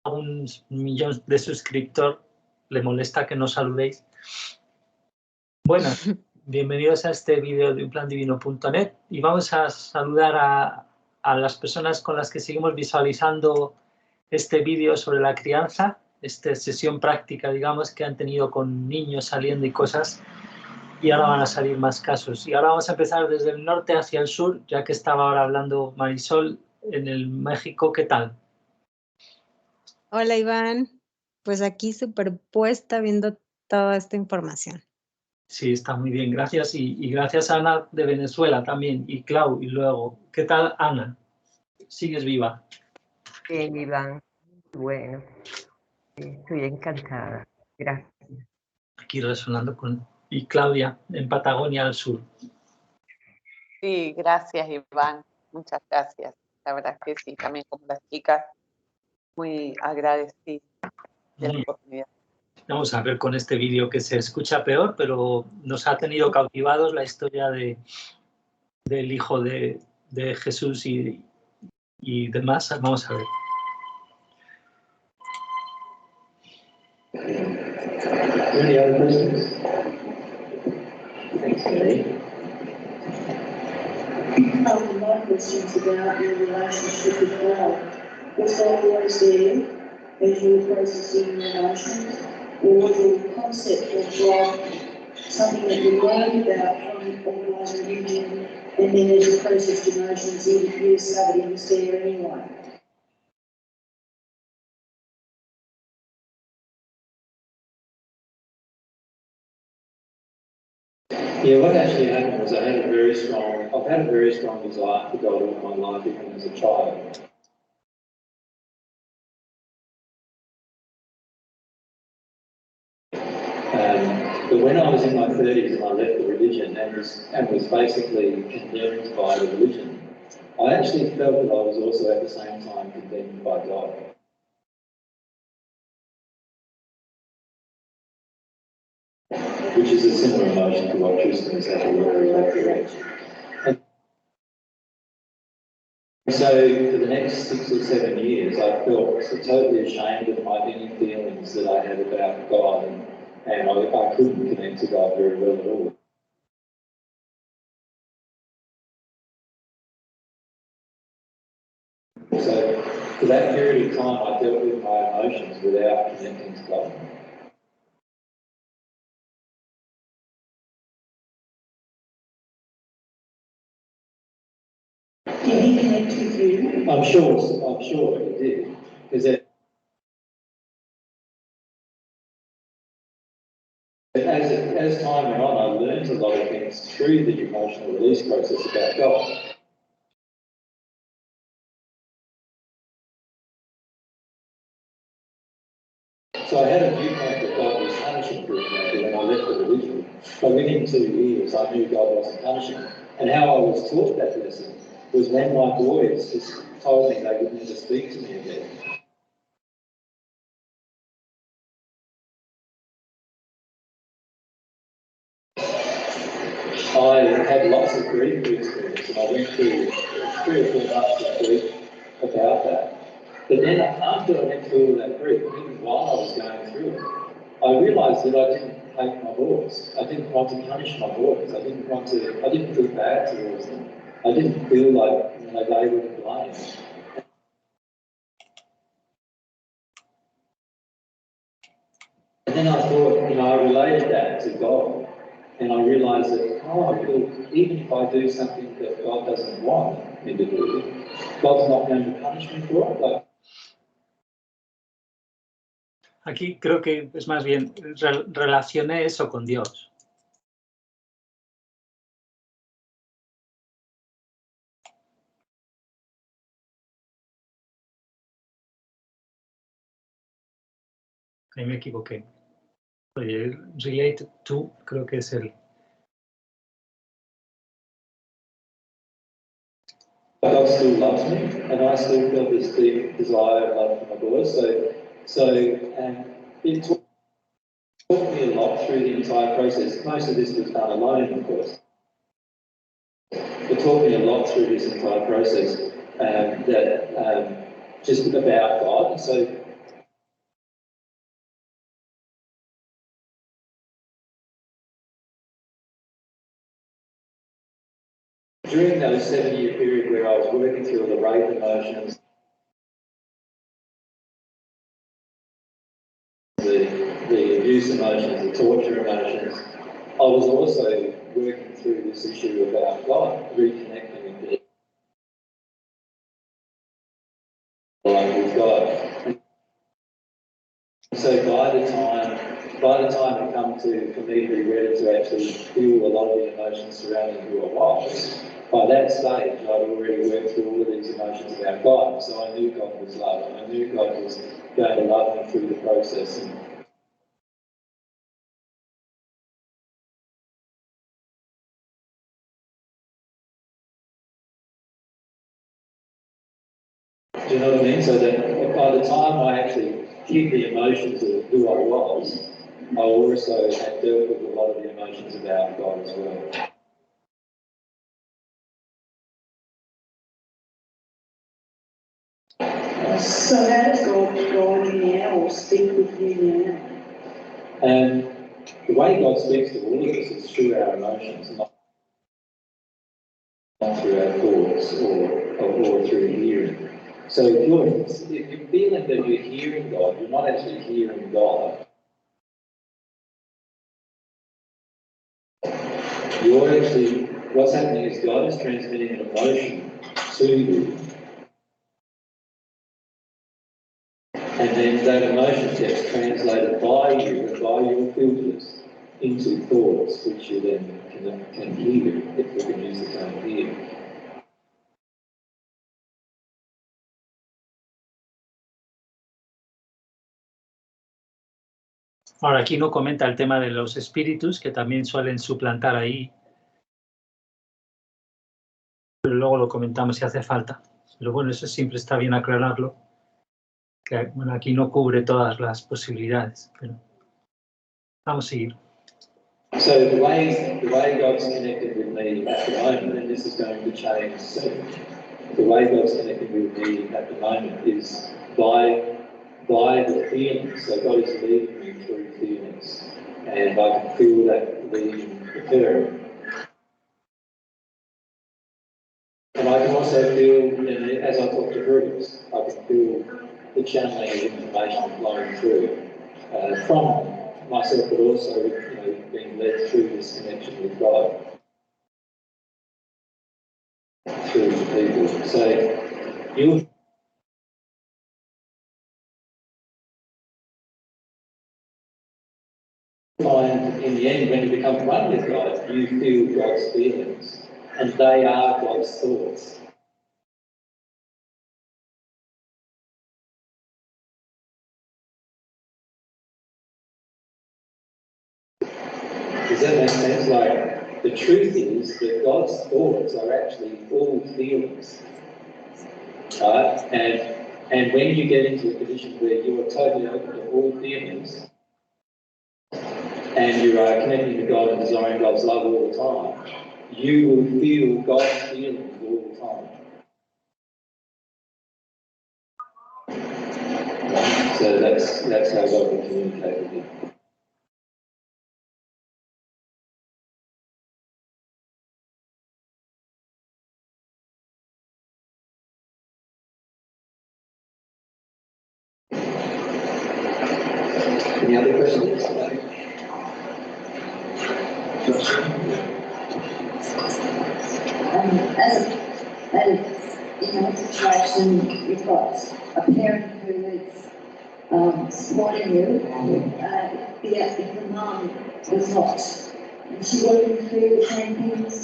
un millón de suscriptores, le molesta que no saludéis. Bueno, bienvenidos a este vídeo de unplandivino.net y vamos a saludar a las personas con las que seguimos visualizando este vídeo sobre la crianza, esta sesión práctica, digamos, que han tenido con niños saliendo y cosas, y ahora van a salir más casos. Y ahora vamos a empezar desde el norte hacia el sur, ya que estaba ahora hablando Marisol en el México. ¿Qué tal? Hola, Iván. Pues aquí superpuesta viendo toda esta información. Sí, está muy bien, gracias. Y gracias a Ana de Venezuela también, y Clau. Y luego, ¿qué tal, Ana? ¿Sigues viva? Bien, Iván. Bueno, estoy encantada. Gracias. Aquí resonando con... Y Claudia, en Patagonia, al sur. Sí, gracias, Iván. Muchas gracias. La verdad que sí, también como las chicas, muy agradecida de la oportunidad. Vamos a ver con este vídeo que se escucha peor, pero nos ha tenido cautivados la historia del hijo de Jesús y demás. Vamos a ver. Any other questions? Thanks, Mary. My question's about your relationship with God. Was that always there as you were processing your emotions? Or was the concept of God something that you learned about from organised religion, and then as you processed emotions, you discovered he was there anyway? Yeah, what actually happened was I've had a very strong desire for God all my life, even as a child. But when I was in my 30s and I left the religion and was basically condemned by the religion, I actually felt that I was also at the same time condemned by God. Which is a similar emotion to what Tristan is having correct. And so for the next 6 or 7 years, I felt so totally ashamed of my many feelings that I had about God, and I couldn't connect to God very well at all. So for that period of time, I dealt with my emotions without connecting to God. Did he connect with you? I'm sure it did. Because as time went on, I learned a lot of things through the emotional release process about God. So I had a viewpoint that God was punishing, for example, when I left the religion. But within 2 years, I knew God wasn't punishing. And how I was taught that lesson was when my boys just told me they would never speak to me again. I had lots of grief experience, and I went through 3 or 4 months of grief about that. But then after I went through all that grief, even while I was going through it, I realised that I didn't hate my boys. I didn't want to punish my boys. I didn't feel bad towards them. I didn't feel like they were to blame. And then I thought, I related that to God. And I realised that, even if I do something that God doesn't want me to do, God's not going to punish me for it. Aquí creo que es más bien relacione eso con Dios. Ahí me equivoqué. Relate to, creo que es el... God still loves me, and I still feel this deep desire and love for my boys. So it taught me a lot through the entire process. Most of this was done alone, of course. It taught me a lot through this entire process just about God. So during those 7-year period where I was working through the rape emotions, the abuse emotions, the torture emotions, I was also working through this issue about God, reconnecting with God. So by the time it come for me to be ready to actually feel a lot of the emotions surrounding who I was, by that stage I'd already worked through all of these emotions about God. So I knew God was love, and I knew God was going to love me through the process. And do you know what I mean? So that by the time I actually hit the emotions of who I was, I also had dealt with a lot of the emotions about God as well. So how does God guide you now or speak with you now? And the way God speaks to all of us is through our emotions, not through our thoughts or through hearing. So if you're feeling that you're hearing God, you're not actually hearing God. You're actually, what's happening is God is transmitting an emotion to you. And then that emotion gets translated by you and by your filters into thoughts, which you then can hear, if we can use the term hear. Ahora, aquí no comenta el tema de los espíritus, que también suelen suplantar ahí. Pero luego lo comentamos si hace falta. Pero bueno, eso siempre está bien aclararlo. Que bueno, aquí no cubre todas las posibilidades. Pero vamos a seguir. So the way God's connected with me at the moment, and this is going to change soon, the way God's connected with me at the moment is by the feelings. So God is leading me through feelings, and I can feel that leading occurring. And I can also feel, as I talk to groups, I can feel the channeling of information flowing through from myself, but also being led through this connection with God through people. So you'll find in the end, when you become one with God, you feel God's feelings, and they are God's thoughts. Does that make sense? Like, the truth is that God's thoughts are actually all feelings, right? And when you get into a position where you are totally open to all feelings, and you are connecting to God and desiring God's love all the time, you will feel God's feelings all the time. So that's how God will communicate with you. Any other questions? In a situation, you've got a parent who is supporting you, if the mum was not, and she wasn't through the same things,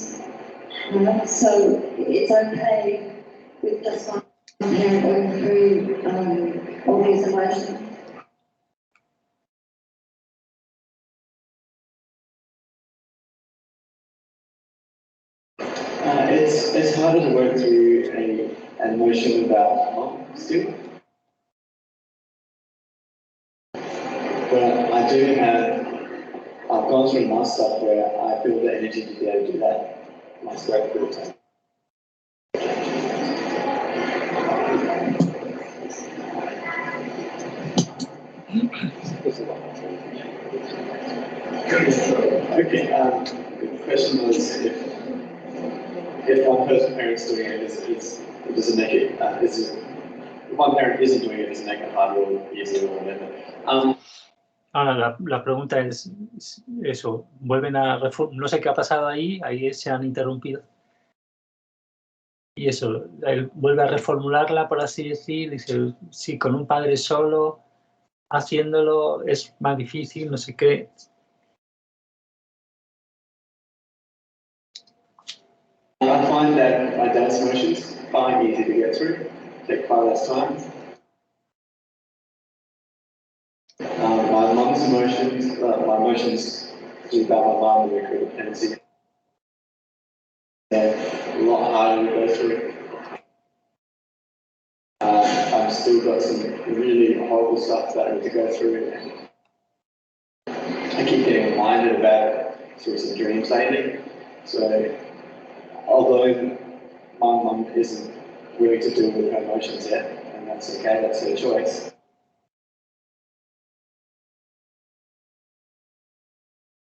so it's okay with just one parent going through all these emotions. It's harder to work through an emotion about mom still. But I do I've gone through my stuff where I feel the energy to be able to do that. My stroke for the time. Okay, the question was if one parent's doing it, it doesn't make it, if one parent isn't doing it, it doesn't make it harder or easier or whatever. Ahora, la pregunta es eso, vuelven a no sé qué ha pasado ahí se han interrumpido. Y eso, él vuelve a reformularla, por así decir, dice, sí, con un padre solo, haciéndolo es más difícil, no sé qué. I find that my dad's emotions far easy to get through, take far less time. My mum's emotions, my emotions about my mum and the codependency, they're a lot harder to go through. I've still got some really horrible stuff that I need to go through. I keep getting reminded about it through some dream stating. So, although my mum isn't willing to deal with her emotions yet, and that's okay, that's her choice.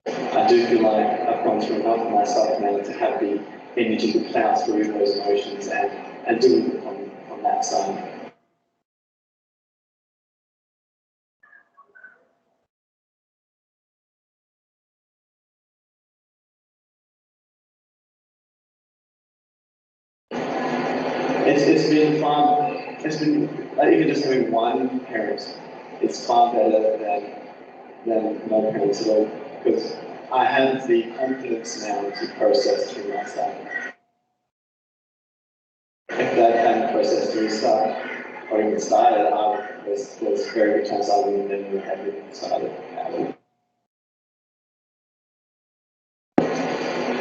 I do feel like I've gone through enough of myself now to have the energy to plow through those emotions and do it on that side. It's been fun. It's been even just having one parent. It's far better than no parents at all, because I have the confidence now to process through myself. If that hadn't processed through stuff or even started, there's very good chance I wouldn't have never even started.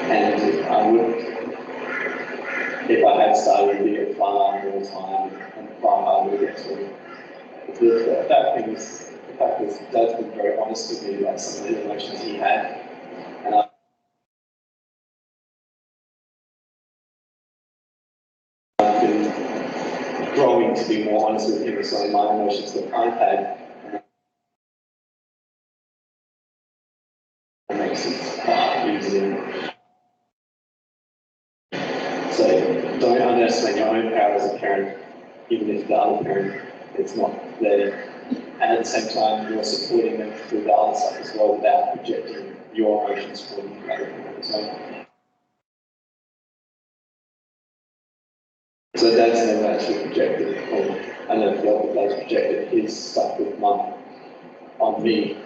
And I would. If I had started, it'd be a far more time and far harder to get through. The fact is, Dad's been very honest with me about some of the emotions he had, and I've been growing to be more honest with him with some of my emotions that I've had. It makes it far easier. So don't underestimate your own power as a parent, even if the other parent is not there. And at the same time, you're supporting them through the other stuff as well without projecting your emotions for them to other people as well. So Dad's never actually projected, or I never felt that Dad's projected his stuff with Mum on me,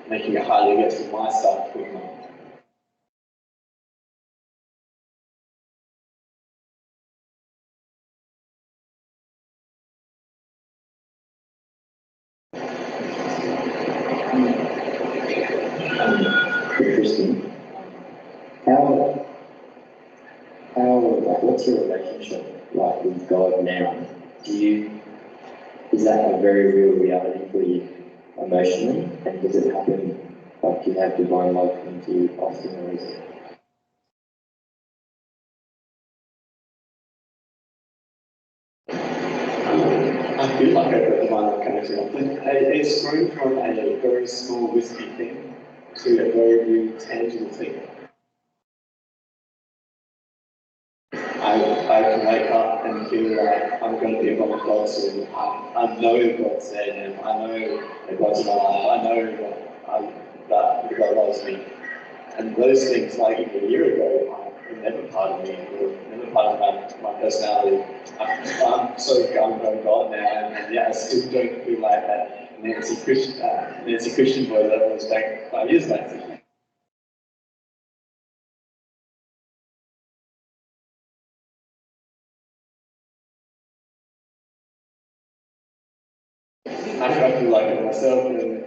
making it harder to get through my stuff with Mum. Interesting. What's your relationship like with God now? Is that a very real reality for you emotionally? And does it happen, like you have divine love come to you often, or is it? I feel like I've got divine love coming to me often. It's grown from a very small, wispy thing to a very real, tangible thing. I can wake up and feel like I'm going to be above God soon. I know God's there, and I know that God's in my life. I know that God loves me. And those things, like even a year ago, were never part of me, were never part of my personality. I'm so gung-ho God now, and yeah, I still don't feel like that Nancy Christian boy that was back 5 years back. I feel like it myself, and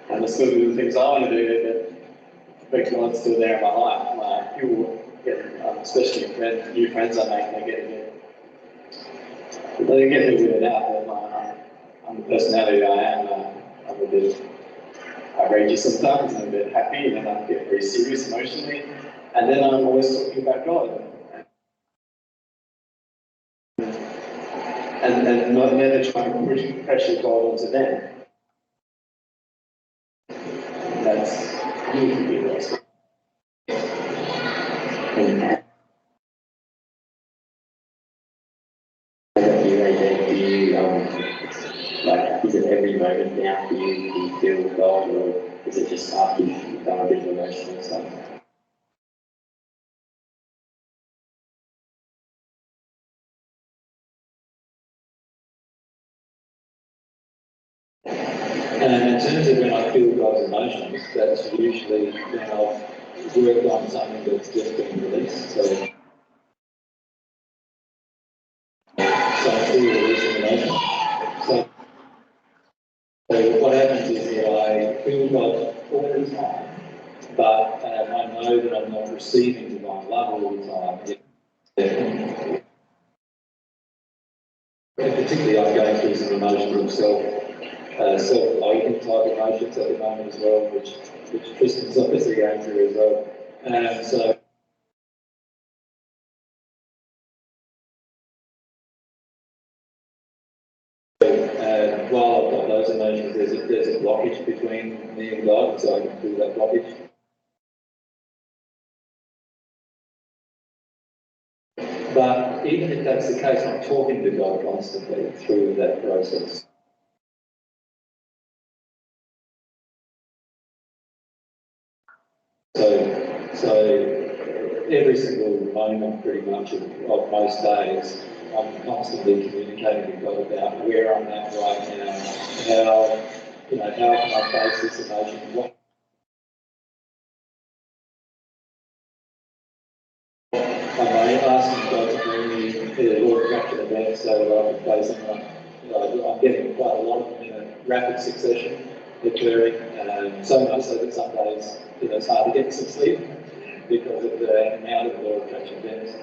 I still do the things I want to do, but God's still there in my life. Like, people get, especially new friends I make, they get a bit weirded out that I'm the personality I am. I'm a bit outrageous sometimes, and a bit happy, and then I get very serious emotionally, and then I'm always talking about God. And not never trying to push pressure God onto them. That's really lost. every moment now for you? Do you feel God, or is it just after you've done a bit of emotional stuff? And in terms of when I feel God's emotions, that's usually when I've worked on something that's just been released. So I feel releasing emotion. So what happens is that I feel God all the time, but I know that I'm not receiving divine love all the time. And particularly I'm going through some emotions of self-loathing type emotions at the moment as well, which Tristan's obviously going through as well. So while I've got those emotions, there's a blockage between me and God, so I can feel that blockage. But even if that's the case, I'm talking to God constantly through that process. So every single moment, pretty much, of most days, I'm constantly communicating with God about where I'm at right now, how can I face this emotion? I'm asking God to bring me the law of attraction events so that I can face them. I'm getting quite a lot of them in a rapid succession occurring, so much so that some days it's hard to get some sleep because of the amount of law of attraction events.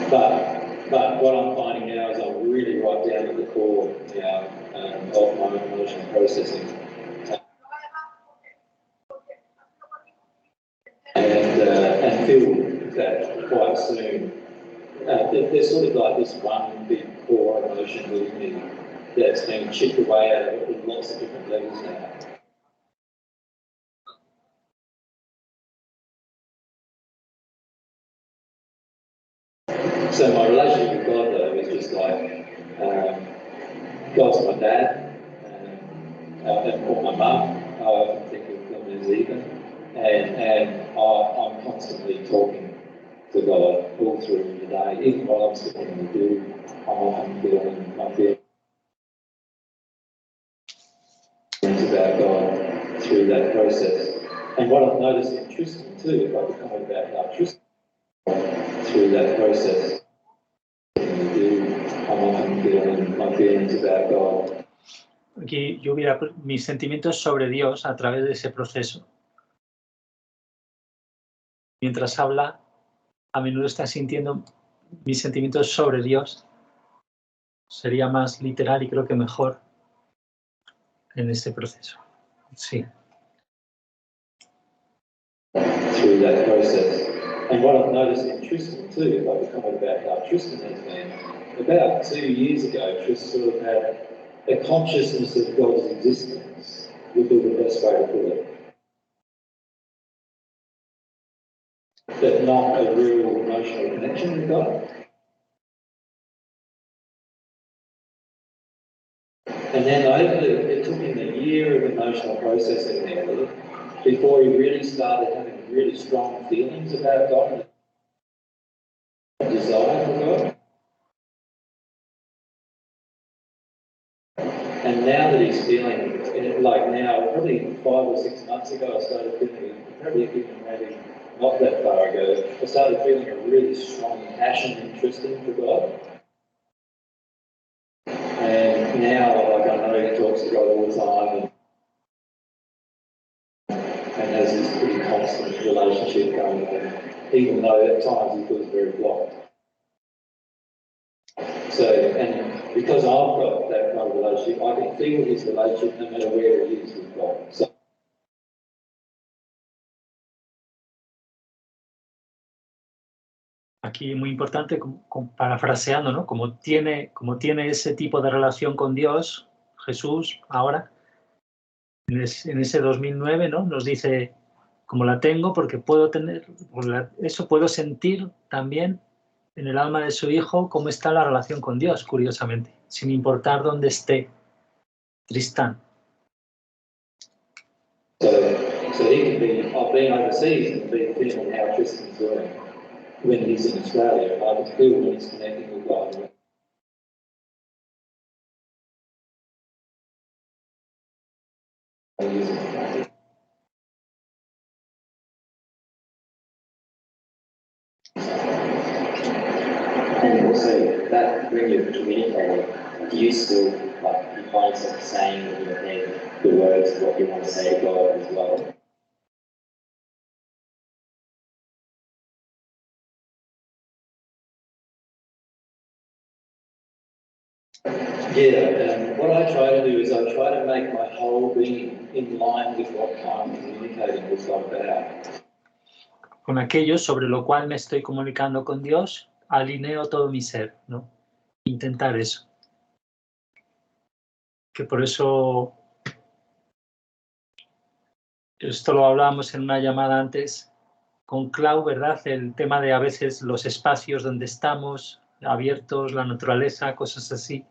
But what I'm finding now is I'm really right down at the core now of my emotional processing. And feel that quite soon. There's sort of like this one big core emotion within me that's been chipped away at lots of different levels now. So my relationship with God, though, is just like God's my dad, or my mum. I often think of them as even, and I'm constantly talking to God all through the day. Even while I'm sitting in the do, I'm often feeling my feelings about God through that process. And what I've noticed in Tristan too, if I could comment about how Tristan through that process, I'm often feeling my feelings about God. Aquí yo hubiera mis sentimientos sobre Dios a través de ese proceso. Mientras habla, a menudo está sintiendo mis sentimientos sobre Dios. Sería más literal y creo que mejor en este proceso. Sí. Through that process. And what I've noticed in Tristan too, if I could comment about how Tristan has been, about 2 years ago, Tristan sort of had a consciousness of God's existence, would be the best way to put it. But not a real emotional connection with God. And then it took him a year of emotional processing there before he really started having really strong feelings about God and desire for God. And now that he's feeling, like now, probably 5 or 6 months ago, I started feeling, probably even maybe not that far ago, I started feeling a really strong passion and interest in for God. And now, like I know he talks to God all the time and has this pretty constant relationship going on, even though at times he feels very blocked. So, and because I've got that kind of relationship, I can feel his relationship no matter where he is with God. So, aquí muy importante, parafraseando, ¿no? Como tiene ese tipo de relación con Dios, Jesús, ahora, en ese 2009, ¿no? Nos dice, como la tengo, porque puedo tener, eso puedo sentir también en el alma de su hijo cómo está la relación con Dios, curiosamente, sin importar dónde esté Tristán. So he can be, I've been overseas and been feeling how Tristan's doing when he's in Australia. I can feel when he's connecting with God. And also that when you're communicating, do you still like you find yourself saying in your head the words of what you want to say to God as well? Yeah, what I try to do is I try to make my whole being in line with what I'm communicating with God about. Con aquello sobre lo cual me estoy comunicando con Dios, alineo todo mi ser, ¿no? Intentar eso. Que por eso, esto lo hablábamos en una llamada antes con Clau, ¿verdad? El tema de a veces los espacios donde estamos, abiertos, la naturaleza, cosas así,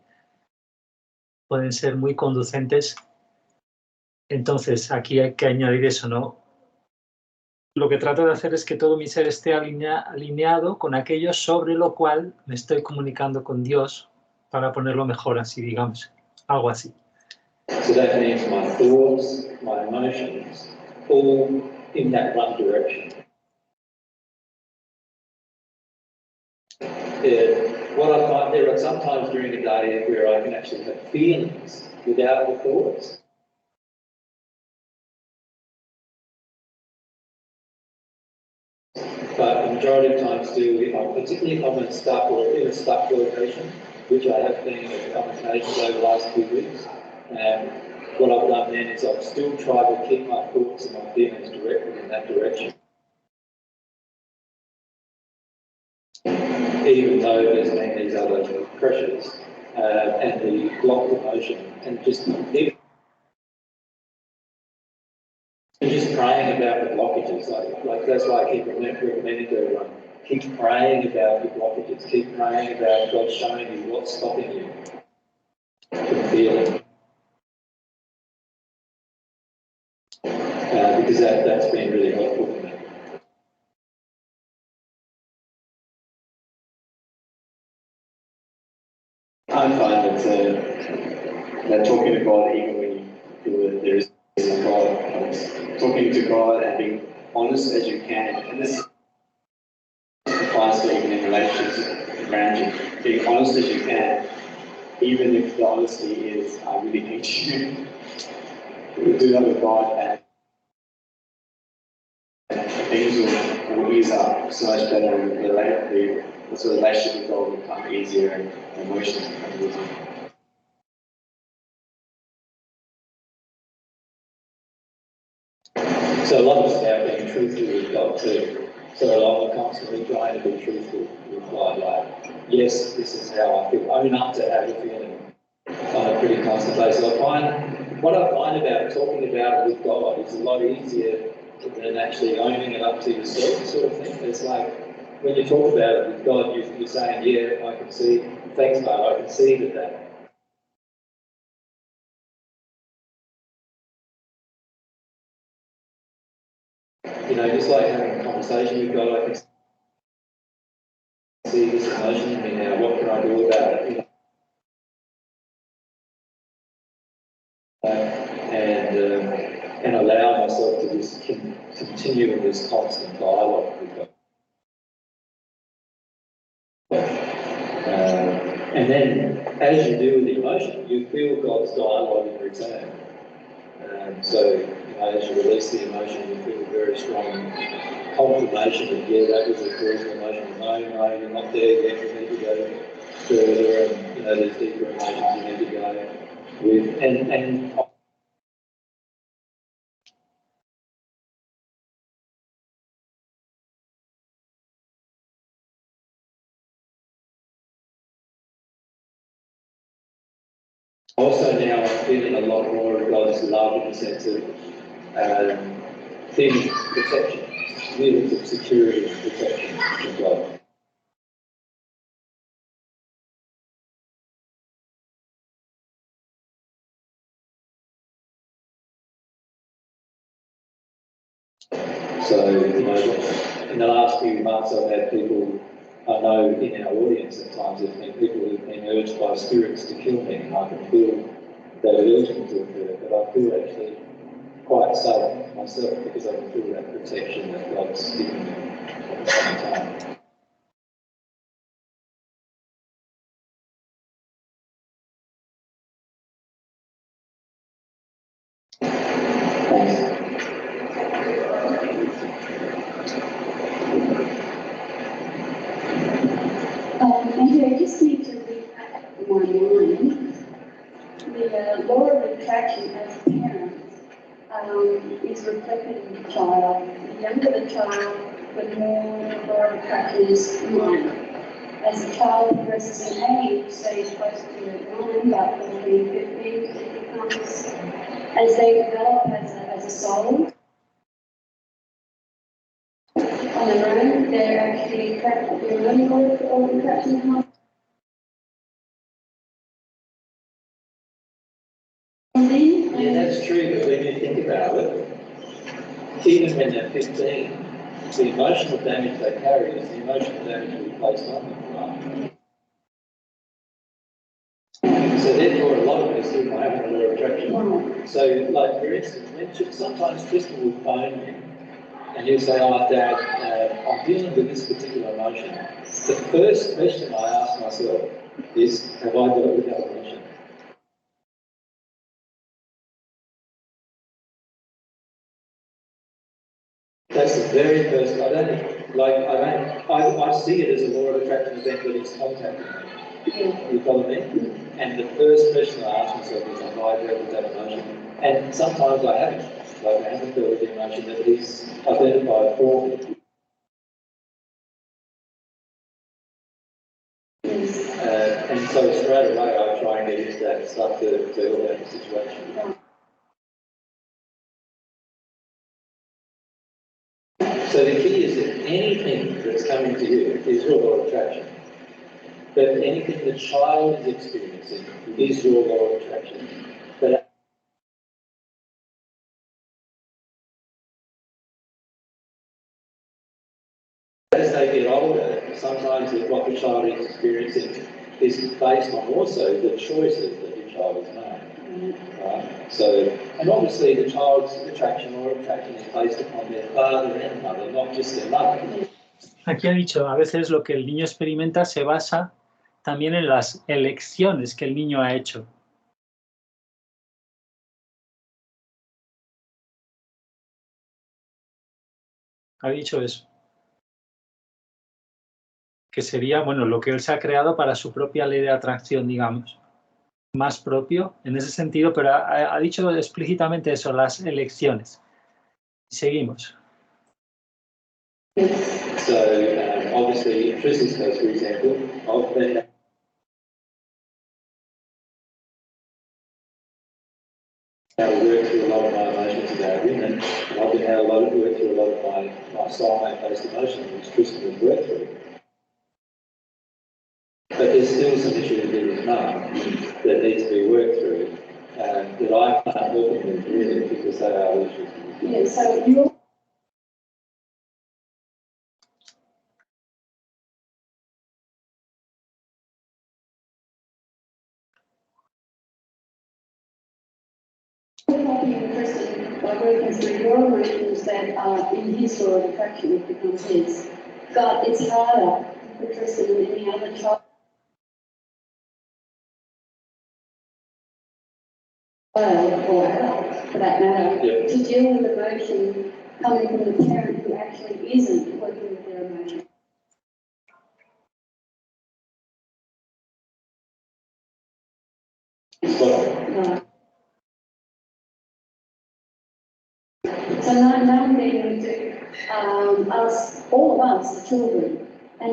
pueden ser muy conducentes. Entonces, aquí hay que añadir eso, ¿no? Lo que trato de hacer es que todo mi ser esté alineado con aquello sobre lo cual me estoy comunicando con Dios, para ponerlo mejor así, digamos, algo así. So that means my thoughts, my emotions, all in that one direction. What I find, there are some times during the day where I can actually have feelings without the thoughts. But the majority of times particularly if I'm in a stuck location, which I have been on occasions over the last few weeks, what I've done then is I've still tried to keep my thoughts and my feelings directed in that direction. Even though there's been these other pressures and the blocked emotion and just praying about the blockages, like that's why I keep recommending to everyone, keep praying about the blockages, keep praying about God showing you what's stopping you from feeling. Because that's been really helpful for me. I find that talking to God, even when you feel that there is a God, talking to God and being honest as you can, and this applies to even in relationships, marriage, being honest as you can, even if the honesty is, I really hate you. We do that with God, and things will ease up so much better, and the relationship with God will become easier, and emotions become easier. So a lot of it's about being truthful with God too. So I'm constantly trying to be truthful with God, like, yes, this is how I feel. Own up to how you're feeling on a pretty constant basis. What I find about talking about it with God is a lot easier than actually owning it up to yourself, sort of thing. It's like when you talk about it with God, you're saying, yeah, I can see, thanks, God, I can see that. You know, just like having a conversation with God, I can see this emotion in me now, what can I do about it? You know? And allow myself to just continue in this constant dialogue with God. And then, as you do with the emotion, you feel God's dialogue in return. So, you know, as you release the emotion, you feel a very strong confirmation that, yeah, that was a causal emotion. No, you're not there yet. You need to go further, and you know, there's deeper emotions you need to go with. And also now I'm feeling a lot more of God's love in the sense of feeling protection, feelings of security and protection from God. So, you know, in the last few months I've had people, I know in our audience at times there's been people who've been urged by spirits to kill me, and I can feel that urging to occur, but I feel actually quite safe myself because I can feel that protection that God's given me at the same time. And I just need to repack my mind. The law of attraction as a parent is reflected in the child. The younger the child, the more the law of attraction is minor. As the child progresses in age, say close to 9, about 14, 15, it becomes, as they develop as a soul, on their own, they're actually attracted to their own law of attraction. Yeah, that's true, but when you think about it, even when they're 15, the emotional damage they carry is the emotional damage we placed on them, right? So therefore, a lot of us still might have a law of attraction. So, like for instance, sometimes Kristen will phone me and he'll say, "Oh, Dad, I'm dealing with this particular emotion." The first question I ask myself is, have I dealt with that emotion? That's the very first. I see it as a law of attraction event that it's contacting me. You follow me? And the first question I ask myself is, have I dealt with that emotion? And sometimes I haven't. Like I haven't dealt with the emotion that is identified for me. And so straight away I try and get into that stuff to help out the situation. So the key is that anything that's coming to you is your law of attraction. But anything the child is experiencing is your law of attraction. But as they get older, sometimes what the child is experiencing is based on also the choices that the child has made. Right? So, and obviously the child's attraction or attraction is based upon their father and mother, not just their mother. Aquí ha dicho, a veces lo que el niño experimenta se basa también en las elecciones que el niño ha hecho. Ha dicho eso. Que sería, bueno, lo que él se ha creado para su propia ley de atracción, digamos. Más propio en ese sentido, pero ha dicho explícitamente eso, las elecciones. Seguimos. So, obviously, in Tristan's case, for example, I've been able to work through a lot of my emotions about women, and I've been able to work through a lot of my soulmate-based emotions, which Tristan has worked through. But there's still some issues with his mum that needs to be worked through, that I can't help him with really, because they are issues. Yeah, so you're helping the person by working through your emotions that are in his law of attraction, it becomes his. But it's harder for Tristan than any other child or adult, for that matter, to deal with emotion coming from the parent who actually isn't working with their emotion. Right. So now we're getting into all of us, the children, and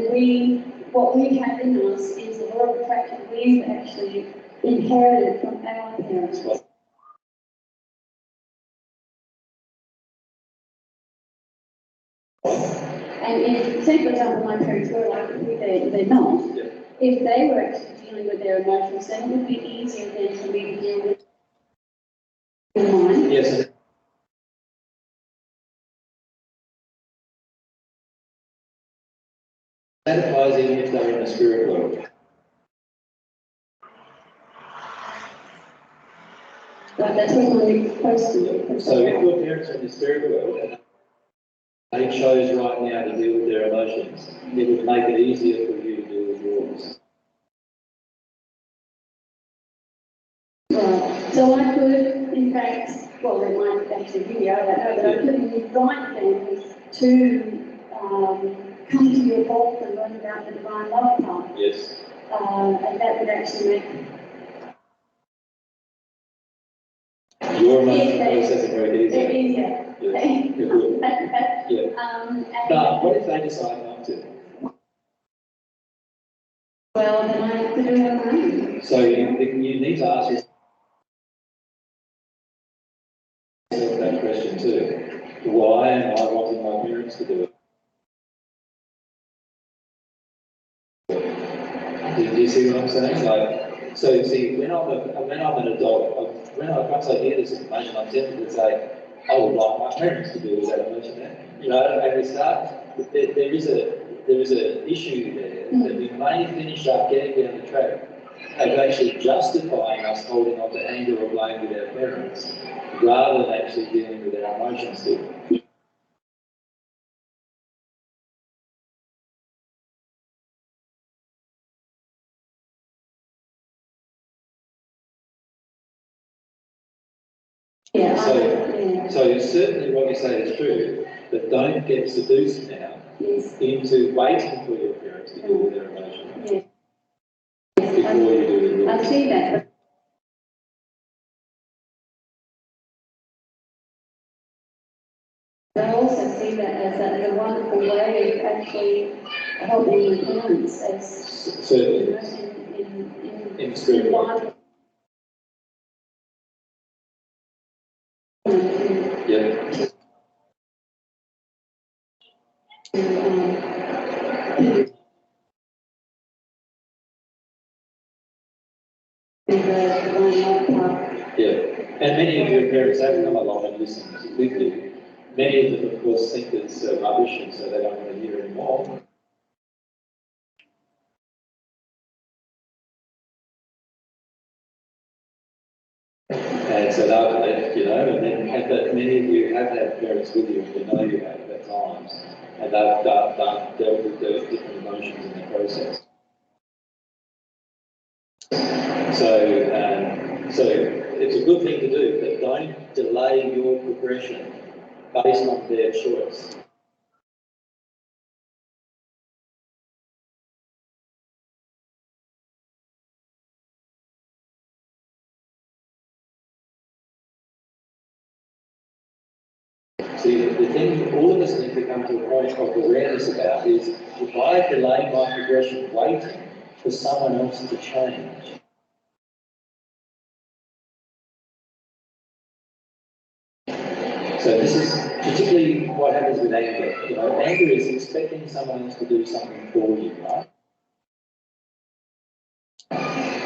what we have in us is the law of attraction we've actually inherited from our parents. And if, say for example, my parents were like, they're not, if they were actually dealing with their emotions, then it would be easier then for me to deal with mine. Yes. But that's what my next question. So if your parents are in the spirit world and they chose right now to deal with their emotions, it would make it easier for you to deal with yours. Right. So I could, in fact, well, they might actually video, I don't know, but I could invite them to come to your vault and learn about the divine love part. Yes. And that would actually make your emotional process is very easy. easier. Yes. It will. Yeah. But what if they decide not to? Well, then I have to do it on my own. So you need to ask yourself that question too. Why am I wanting my parents to do it? Do you see what I'm saying? Like, so you see, when I'm an adult, once I hear this information, I'm tempted to say, I would like my parents to do that emotion. You know, and we start. There is an issue there that we may finish up getting down the track of actually justifying us holding on to anger or blame with our parents, rather than actually dealing with our emotions still. Yeah. So certainly what you say is true, but don't get seduced now into waiting for your parents to deal with their emotions before you do it. I see that. I also see that as a wonderful way of actually helping the parents as certainly in the spirit world. Yeah. Yeah, and many of your parents have come along and listened with you. Many of them, of course, think it's rubbish, and so they don't want to hear anymore. And so they've, you know, but many of you have had parents with you, and you know you have at times, and they've dealt with the different emotions in the process. So it's a good thing to do, but don't delay your progression based on their choice. See, the thing all of us need to come to a point of awareness about is, if I delay my progression waiting for someone else to change, so this is particularly what happens with anger. You know, anger is expecting someone else to do something for you, right?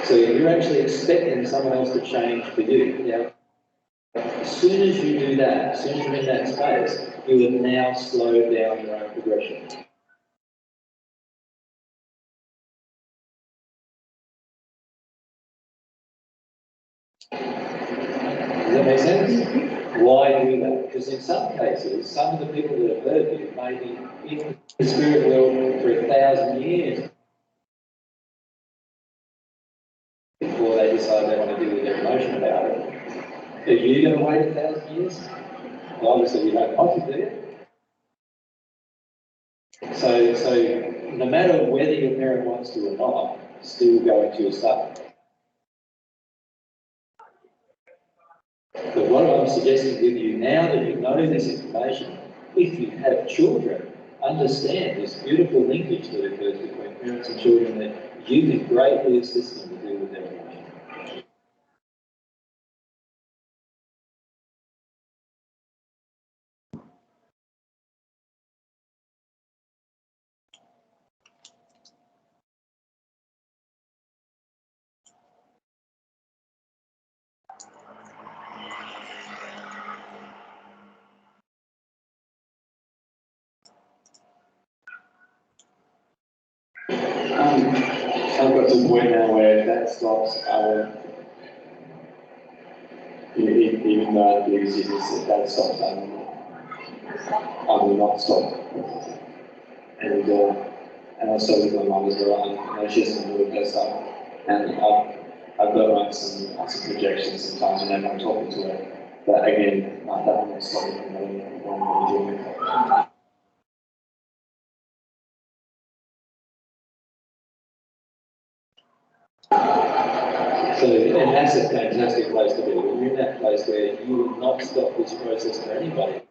So you're actually expecting someone else to change for you. Now, as soon as you do that, as soon as you're in that space, you have now slowed down your own progression. Does that make sense? Why do that? Because in some cases, some of the people that have heard you may be in the spirit world for 1,000 years before they decide they want to deal with their emotion about it. Are you going to wait 1,000 years? Well, obviously you don't want to, do you? So no matter whether your parent wants to or not, still go into your stuff. But what I'm suggesting with you now that you know this information, if you have children, understand this beautiful linkage that occurs between parents and children, that you can greatly assist them to deal with their emotions. I've got to the point now where if that stops, I won't Even though the easiest is that stop saying, I will not stop. And I started with my mum as well, and she doesn't do it her stuff. And I've got like some projections sometimes whenever I'm talking to her. But again, that will not stop me from doing it. So, and that's a fantastic place to be. You're in that place where you will not stop this process for anybody.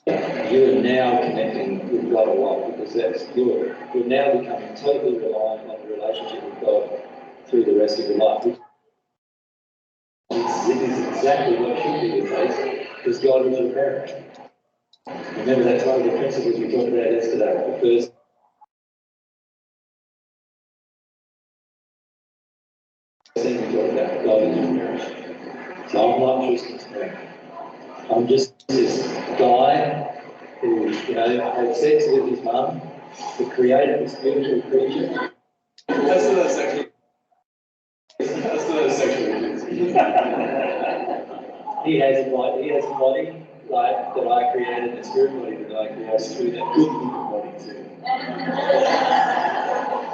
You are now connecting with God a lot, because that's you're now becoming totally reliant on the relationship with God through the rest of your life. It is exactly what should be the case, because God is your parent. Remember, that's one of the principles we talked about yesterday. The first thing we talked about, God is your parent. So I'm not Tristan's parent. I'm just this guy who, had sex with his mum, who created this beautiful creature. That's not sexual. That's not sexual. He has a body like that I created, a spirit body that I created through that good body too.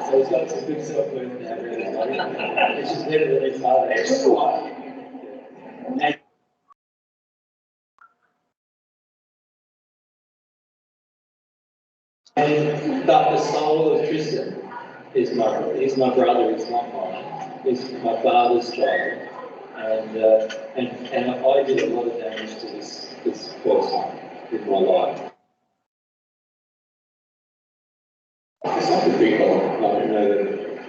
So he's got some good self-worth now around his body, which is better than his mother. But the soul of Tristan is my brother, is not mine. It's my father's child, and I did a lot of damage to this person in my life. It's like a big fella.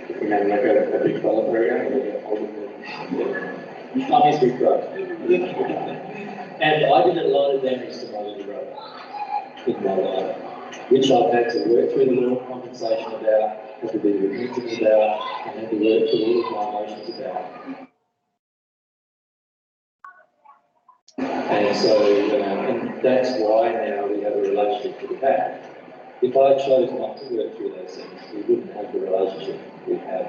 If we have like a big fella program, we get older than Mummy's big brother. And I did a lot of damage to my little brother in my life, which I've had to work through the law of compensation about, had to be repentant about, and had to work through all of my emotions about. And so, and that's why now we have a relationship with that. If I chose not to work through those things, we wouldn't have the relationship we have.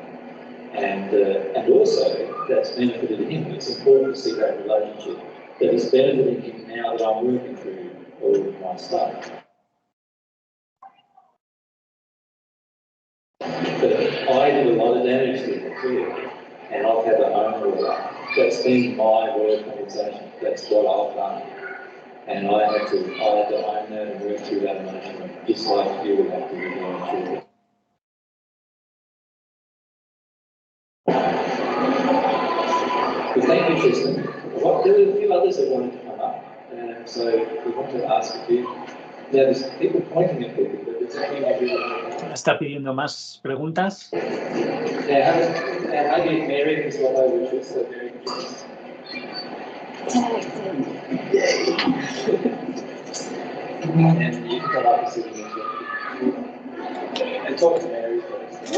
And also, that's benefited him. It's important to see that relationship that is benefiting him now that I'm working through all of my stuff. But I did a lot of damage to him too, and I've had to own all that. That's been my word compensation. That's what I've done. And I had to own that and work through that emotion, just like you would have to be going through it. Well, thank you, Tristan. There were a few others that wanted to come up, so we want to ask a few. Now, there's people pointing at people, but there's anything that really... ¿Está pidiendo más preguntas? How do you Mary and swap over Tristan? And you can come up and sit in the chair. And talk to Mary first.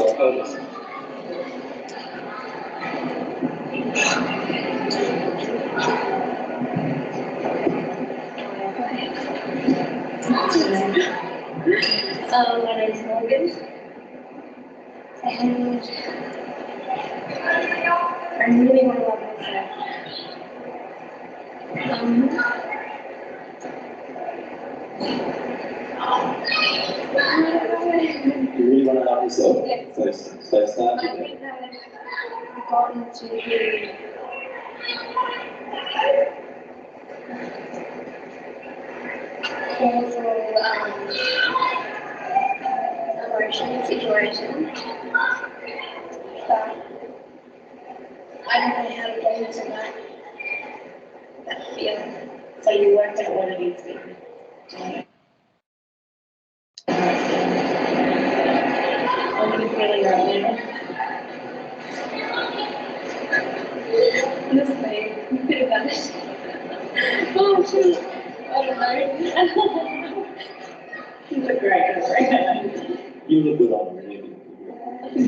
My name is Morgan, and I really want to love myself. You really want to love yourself? Yeah. So start with I think that I've gotten to emotion situation, but I don't know how to go into that feeling. So you worked out what it is then. I'm really right now. This thing, a bit of that. Oh, shoot. I don't know. You look great, right? You look good on me. Do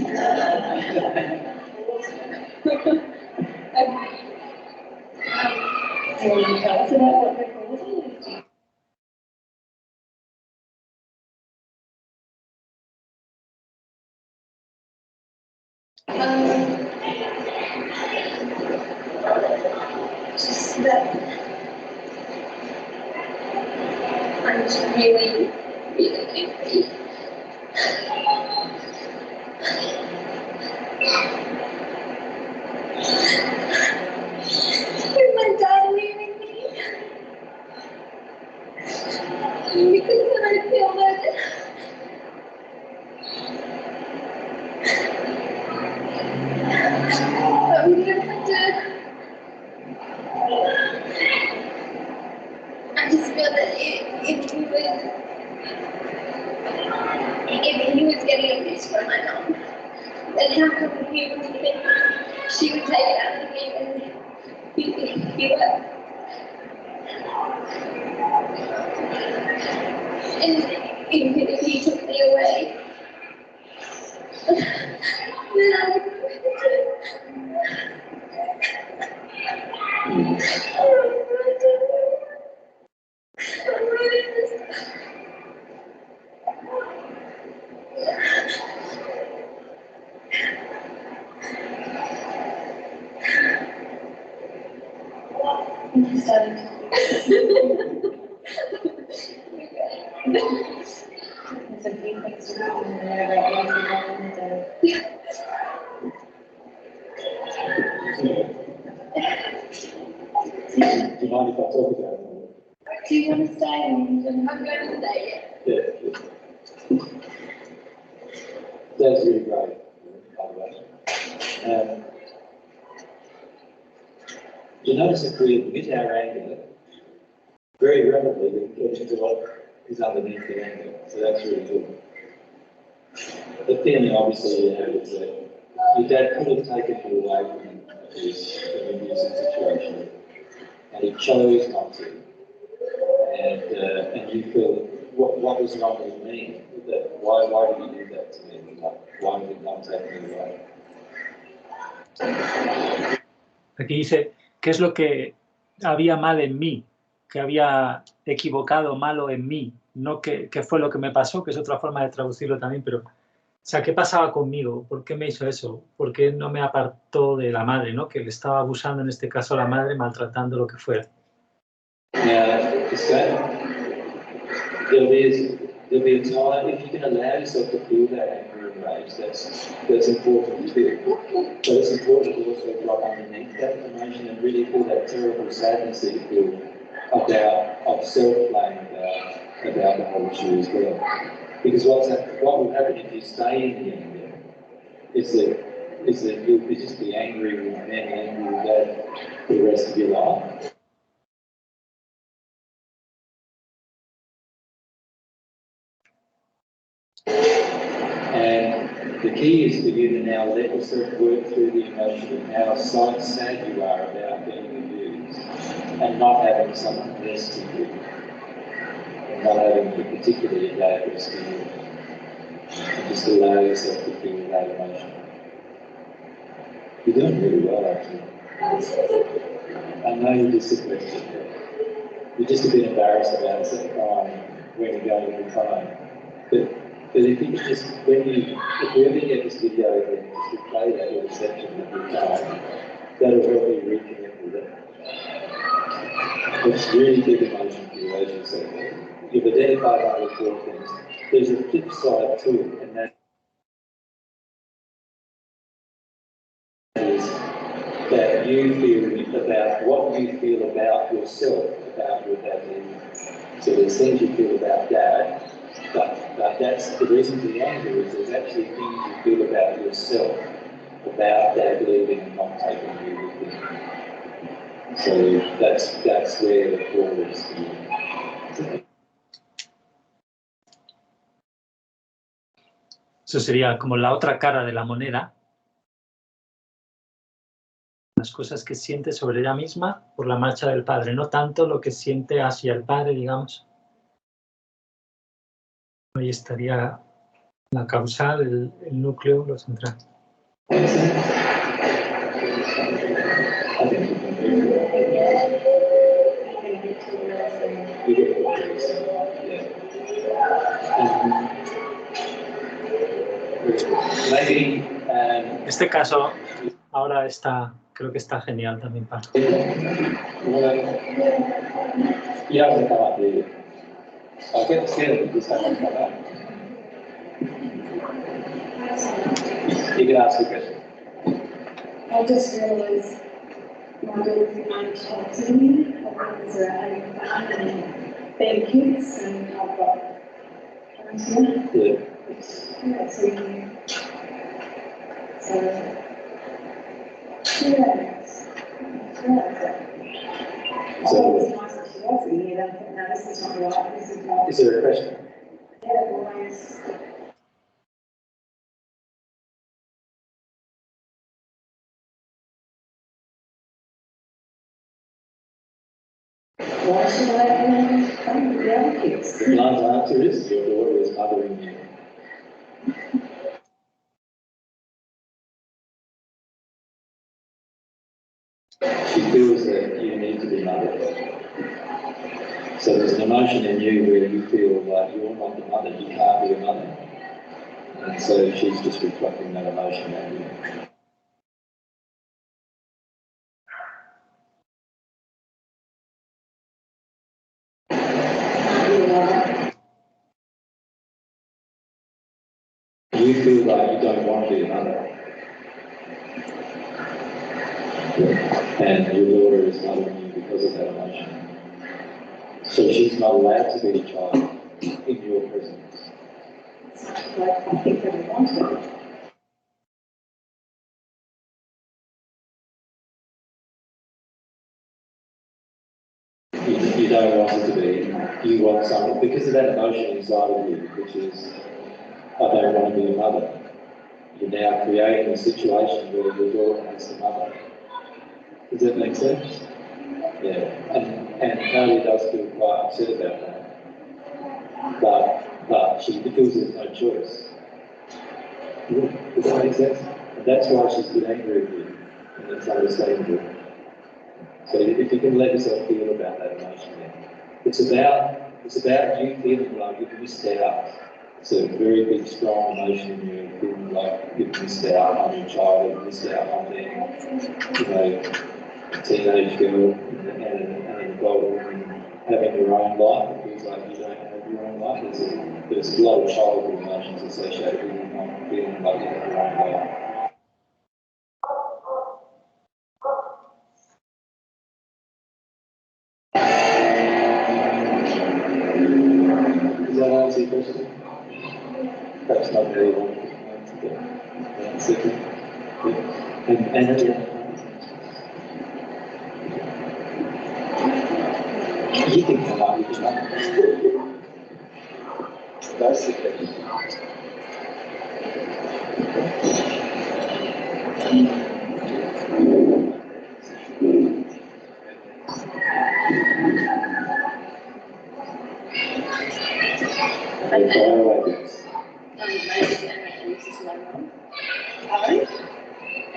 you want to tell us about what they're called? just that I'm just really, really angry. With my dad leaving me. Because when I feel that I'm gonna have to, I just feel that if he was getting abuse from my mom, then how come he would think she would take it out of me and he left? And even if he took me away, then I would have Do you mind if I talk about it? Do you want to stay? I'm going to stay. Yeah. That's really great, by the way. You notice if we admit our anger, very rapidly we can get into what is underneath the anger. So that's really good. The feeling obviously you have is that your dad could have taken you away from his abusive situation, and he chose not to. And you feel, what was wrong with me? That why did you do that to me? Why did you not take me away? Aquí dice, ¿qué es lo que había mal en mí? Que había equivocado, malo en mí. No qué fue lo que me pasó, que es otra forma de traducirlo también, pero, o sea, ¿qué pasaba conmigo? ¿Por qué me hizo eso? ¿Por qué no me apartó de la madre, ¿no? Que le estaba abusando, en este caso, a la madre, maltratando lo que fuera. There'll be a time, if you can allow yourself to feel that anger and rage, that's important too. But it's important to also drop underneath that emotion and really feel that terrible sadness that you feel of self-blame about the whole issue as well. Because what will happen if you stay in the anger is that you'll just be angry with men and angry with that for the rest of your life. And the key is for you to now let yourself work through the emotion of how sad you are about being abused and not having someone rescue you, and not having particularly your dad rescue you. And just allow yourself to feel that emotion. You're doing really well, actually. I know you're just a question, but you're just a bit embarrassed about it crying when you're going to be crying. But if you could just, if we ever get this video again, just to play that little section of your time, that'll help you reconnect with it. It's really big emotion for you, as you said. You've identified all the 4 things. There's a flip side to it, and that is that you feel about what you feel about yourself, about your dad leaving. So there's things you feel about dad, but that's the reason for the anger is there's actually things you feel about yourself, about dad leaving and not taking you with him. So that's where the core is. Eso sería como la otra cara de la moneda. Las cosas que siente sobre ella misma por la marcha del padre, no tanto lo que siente hacia el padre, digamos. Ahí estaría la causal, el núcleo, lo central. Este caso ahora está creo que está genial también para. Y ahora acaba de... ¿A qué te gusta comparar? Y gracias. I just realized my daughter might talk to me because they're having fun and being kids, and I've got cancer. Yeah. Yeah, so So, it's nice that she was in here. I think, no, this is not right. This is not. is there a question? Yeah, always. Why should I come with the other kids? The blunt answer is your daughter is mothering you. She feels that you need to be mothered. So there's an emotion in you where you feel like you're not the mother, you can't be a mother. And so she's just reflecting that emotion on you. You feel like you don't want to be a mother. And your daughter is mothering you because of that emotion. So she's not allowed to be a child in your presence. Like, I think that I want to. You don't want it to be, you want someone, because of that emotion inside of you, which is, I don't want to be a mother. You're now creating a situation where your daughter has the mother. Does that make sense? Yeah. And Carly does feel quite upset about that. But she feels there's no choice. Does that make sense? And that's why she's been angry with you. And it's understandable. So if you can let yourself feel about that emotion then. It's about you feeling like you've missed out. It's a very big, strong emotion in you, feeling like you've missed out on your child, you've missed out on being, a teenage girl and an adult woman having your own life. It feels like you don't have your own life. There's a lot of childhood emotions associated with you not feeling like you have your own life. Does that answer your question? Perhaps not very well. That's okay. And you think about it, that's the question.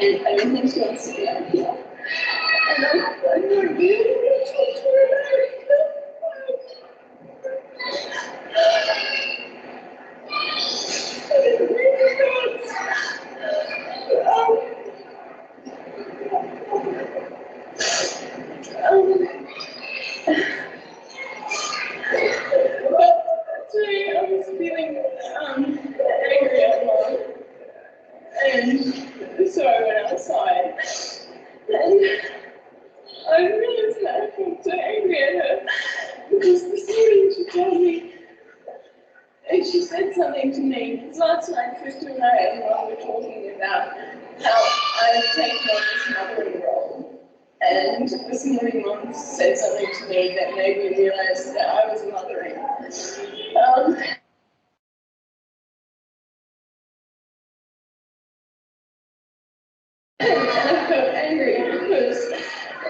And I don't think she wants to be out here. And I'm not really talk to her about it. It really hurts. Today I was feeling angry at Mom. And so I went outside, and I realized that I felt so angry at her because this morning she told me, and she said something to me, because last night Krista and I and Mom were talking about how I've taken on this mothering role, and this morning Mom said something to me that made me realise that I was mothering. And I felt angry because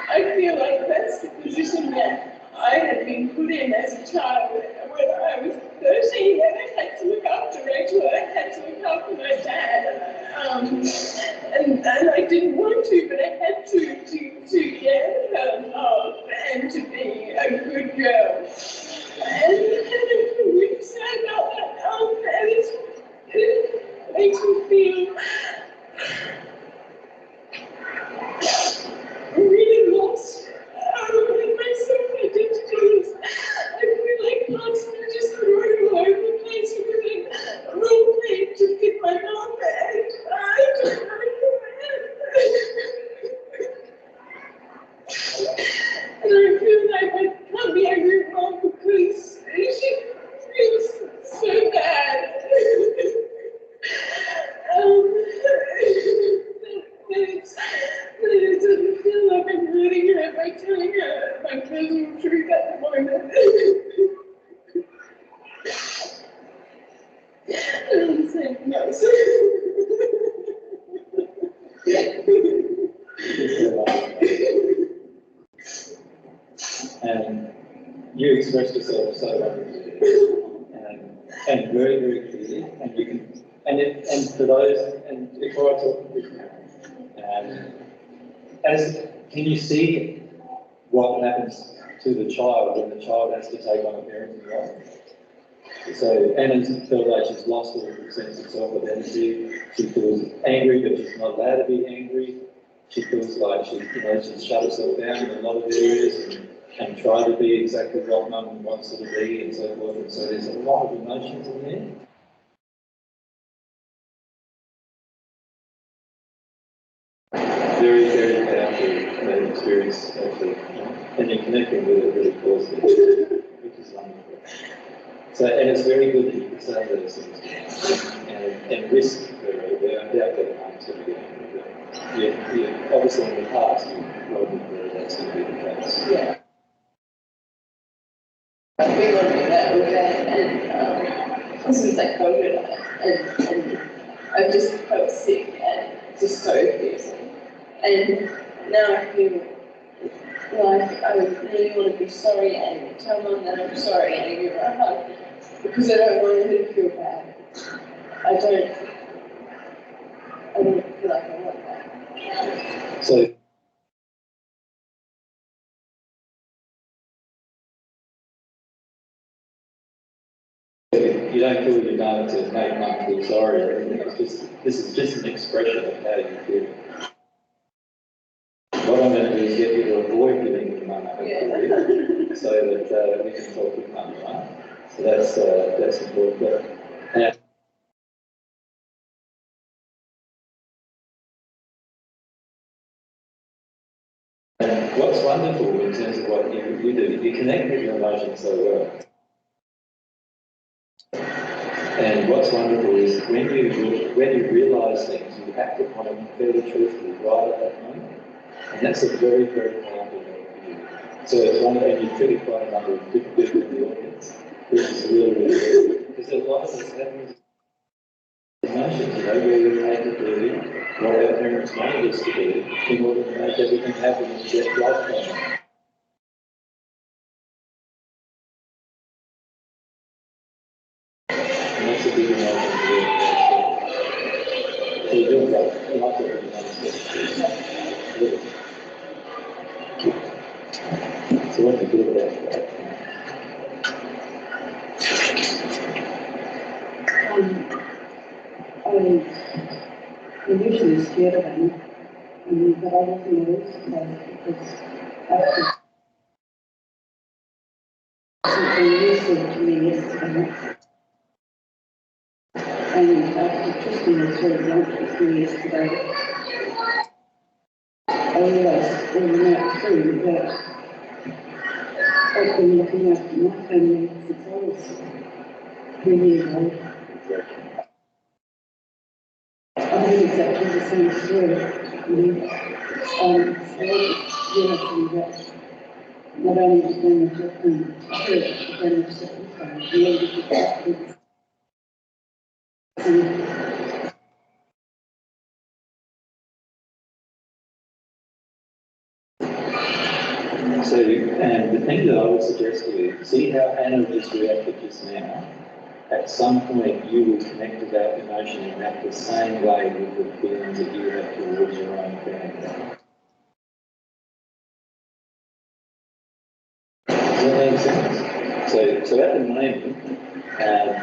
I feel like that's the position that I had been put in as a child when I was 13 and I had to look after Rachel, I had to look after my dad. And I didn't want to, but I had to get her love and to be a good girl. And I'm really sad about that. And it makes me feel But it doesn't feel like I'm hurting her by telling her my personal truth at the moment. I'm saying yes. And you expressed yourself so wonderfully, and very, very clearly. And you can, and for those, and before I talk to you, can you see what happens to the child when the child has to take on a parenting role? So Anna felt like she's lost all the sense of self-identity. She feels angry, but she's not allowed to be angry. She feels like she's shut herself down in a lot of areas and try to be exactly what mum wants her to be and so forth. And so there's a lot of emotions in there. Very, very powerful experience, actually. And you're connecting with it really closely, which is wonderful. So, and it's very good that you can say those things and risk there. I doubt that mum's going to get angry. Yeah, obviously in the past, you probably thought that's going to be the case. Yeah. We were doing that all day, and since like COVID, and I've just felt sick and just so confusing. And now I feel like I really want to be sorry and tell mum that I'm sorry and give her a hug because I don't want her to feel bad. I don't feel like I want that. So you don't feel you're going to make mum feel sorry or anything. It's just, this is just an expression of how you feel. What I'm going to do is get you to avoid feeling your mum so that we can talk with mum, right? So that's important. And what's wonderful in terms of what you do, you connect with your emotions so well. And what's wonderful is when you realise things, you act upon them fairly truthfully right at that moment. And that's a very, very powerful thing for you. So it's one, and you treat quite a number of different people in the audience, which is really, really good. Because a lot of us have these emotions, where we're made to do what our parents wanted us to do in order to make everything happen and get life going. And that's a big emotion to do. So you're doing that. You like it. So what do you do about that? I'm usually scared of them, but I don't know because after something you said to me yesterday, and after Tristan was very blunt with me yesterday, I realised all the night through that I've been looking after my family since I was 3 years old. I had exactly the same story. So I realising that not only did they help me, I heard that they were sacrificed, the older So, and the thing that I would suggest to you, see how Anna just reacted just now. At some point, you will connect to that emotion and act the same way with the feelings that you have towards your own family. Does that make sense? So at the moment,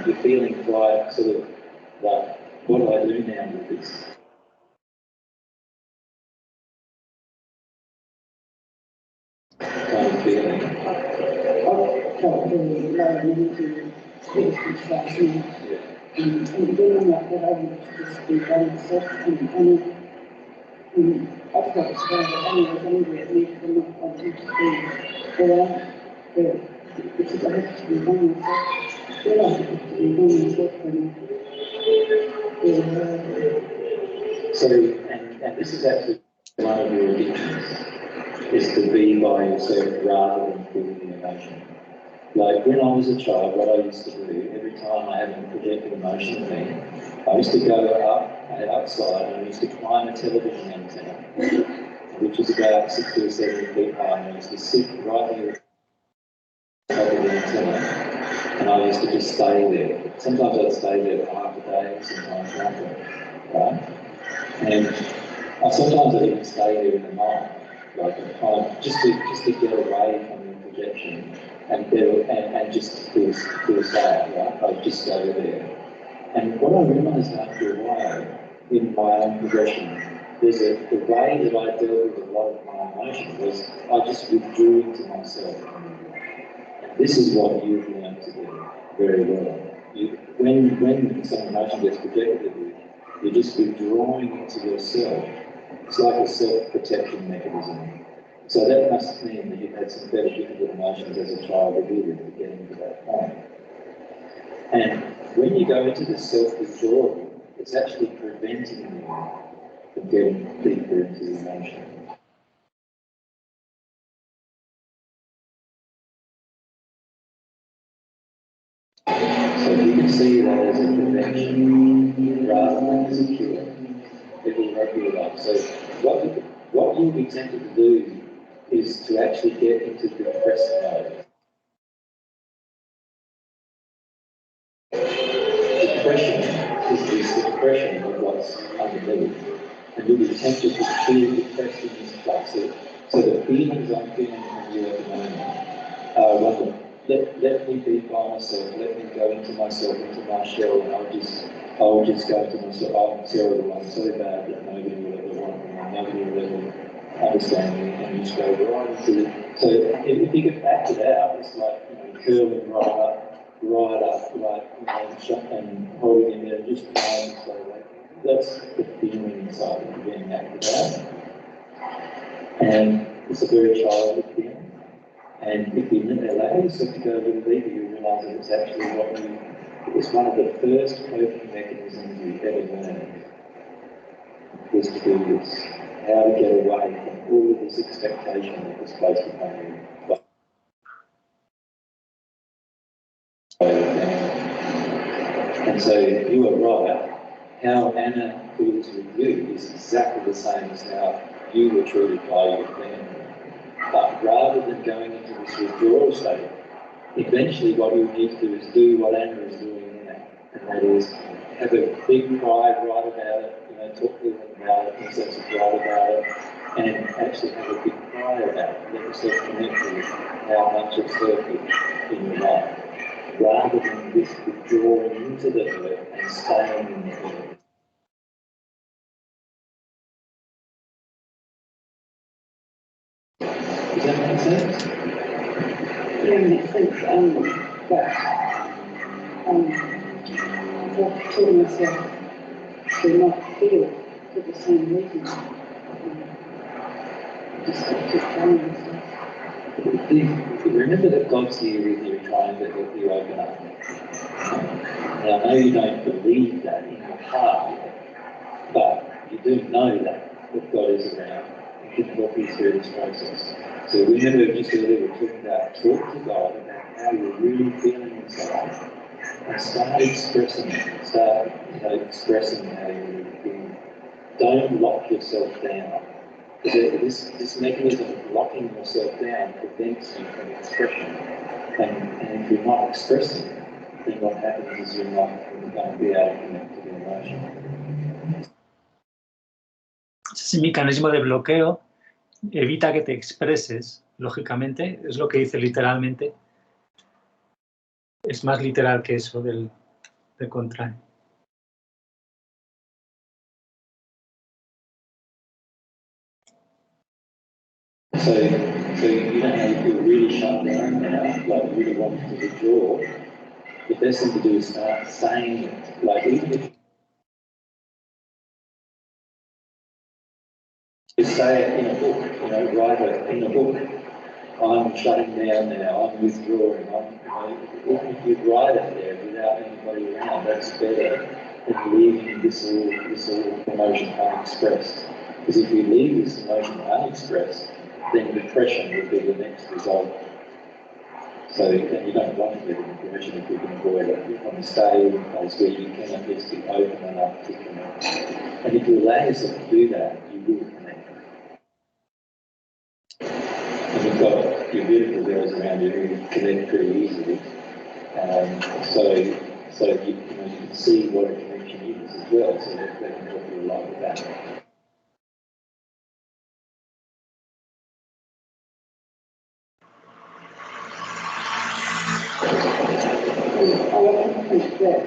you're feeling quite sort of like, what do I do now with this? Kind of feeling. I felt really low and energy, spiritual stuff, and feeling like that I wanted to just be by myself, and I felt as though that Anna was angry at me for not wanting to be around her, because I had to be by myself. I feel like I have to be by myself So, and this is actually one of your addictions is to be by yourself rather than feeling the emotion. Like when I was a child, what I used to do, every time I had a projected emotion in me, I used to go outside and I used to climb a television antenna, which was about 60 or 70 feet high, and I used to sit right near the top of the antenna, and I used to just stay there. Sometimes I'd stay there for half a day, sometimes longer, right? And sometimes I'd even stay there in the night, like kind of just to get away from the projection and just feel sad, right? I'd just go there. And what I realised after a while in my own progression is that the way that I dealt with a lot of my emotion was I just withdrew into myself. And this is what you've learned to do very well. When some emotion gets projected at you, you're just withdrawing into yourself. It's like a self-protection mechanism. So that must mean that you've had some very difficult emotions as a child to deal with to get into that point. And when you go into the self-withdrawal, it's actually preventing you from getting deeper into the emotion. So if you can see that as a prevention rather than as a cure, it will help you a lot. So what you'll be tempted to do is to actually get into depressed mode. Depression is the suppression of what's underneath, and you'll be tempted to feel depressed in this place. So the feelings I'm feeling from you at the moment are wonderful. Let me be by myself, let me go into myself, into my shell, and I'll just go into myself. I'm terrible, I'm so bad that nobody will ever want me, and nobody will ever understand me, and you just go right into it. So if you get back to that, it's like curling right up, like and holding in there, just trying. So that's the feeling inside of you being acted out, and it's a very childhood feeling. And if you allow yourself to go a little deeper, you realise that it's actually it's one of the first coping mechanisms you ever learned, was to do this. How to get away from all of this expectation that was placed upon you. And so you are right. How Anna feels with you is exactly the same as how you were treated by your family. But rather than going into this withdrawal state, eventually what you need to do is do what Anna is doing now, and that is have a big cry, write about it, talk to them about it, in the sense of write about it, and actually have a big cry about it. Let yourself connect with how much it's hurt you in your life, rather than this withdrawing into the hurt and staying in the hurt. Does that make sense? Yeah, it makes sense. I've told myself to not feel for the same reason. Just telling myself. Remember that God's here with you, trying to help you open up. Now, I know you don't believe that in your heart, but you do know that God is around and can help you through this process. So remember just earlier we were talking about talk to God about how you're really feeling inside, and start expressing it. Start expressing how you really feel. Don't lock yourself down. Because this mechanism of locking yourself down prevents you from expression. And if you're not expressing, then what happens is you're not going to be able to connect to the emotion. Ese mecanismo de bloqueo evita que te expreses, lógicamente, es lo que dice literalmente. Es más literal que eso del contrario. So you know how you feel really shut down now, like you really want to withdraw. The best thing to do is start saying it, like even if you say it in a book, write it in a book. I'm shutting down now, I'm withdrawing, even if you write it there without anybody around, that's better than leaving this all emotion unexpressed. Because if you leave this emotion unexpressed, then depression would be the next result. So, and you don't want to live in depression if you can avoid it. You want to stay in a place where you can at least be open enough to connect. And if you allow yourself to do that, you will connect. And you've got your beautiful girls around you who connect pretty easily. So you can see what a connection is as well, so that they can help you a lot with that. I want to think that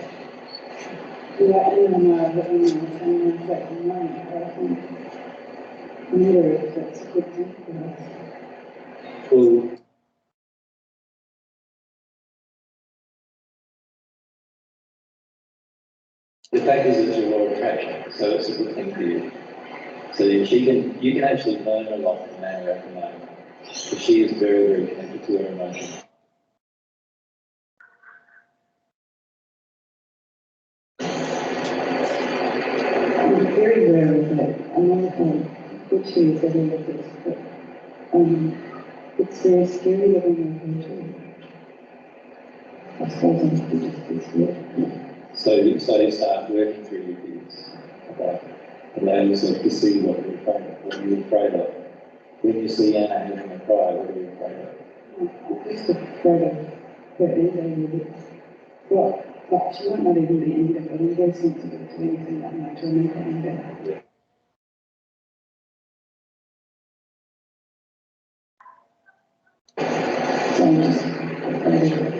we are in that we understand that in mind. I think mirror, that's a good thing for us. Well, the fact is it's your law of attraction, so it's a good thing for you. So you can actually learn a lot from Anna at the moment. Because she is very, very connected to her emotions. I'm very aware of that. I'm not good to use any of this, but it's very scary that I'm not I suppose I'm just scared. So you start working through your fears. Okay. Allow yourself to see what you're afraid of. When you see Anna having a cry, what are you afraid of? I'm just afraid of her anger. Well, she might not even be anger, but I'm very sensitive to anything that might torment her anger. Yeah. So I'm just afraid of her.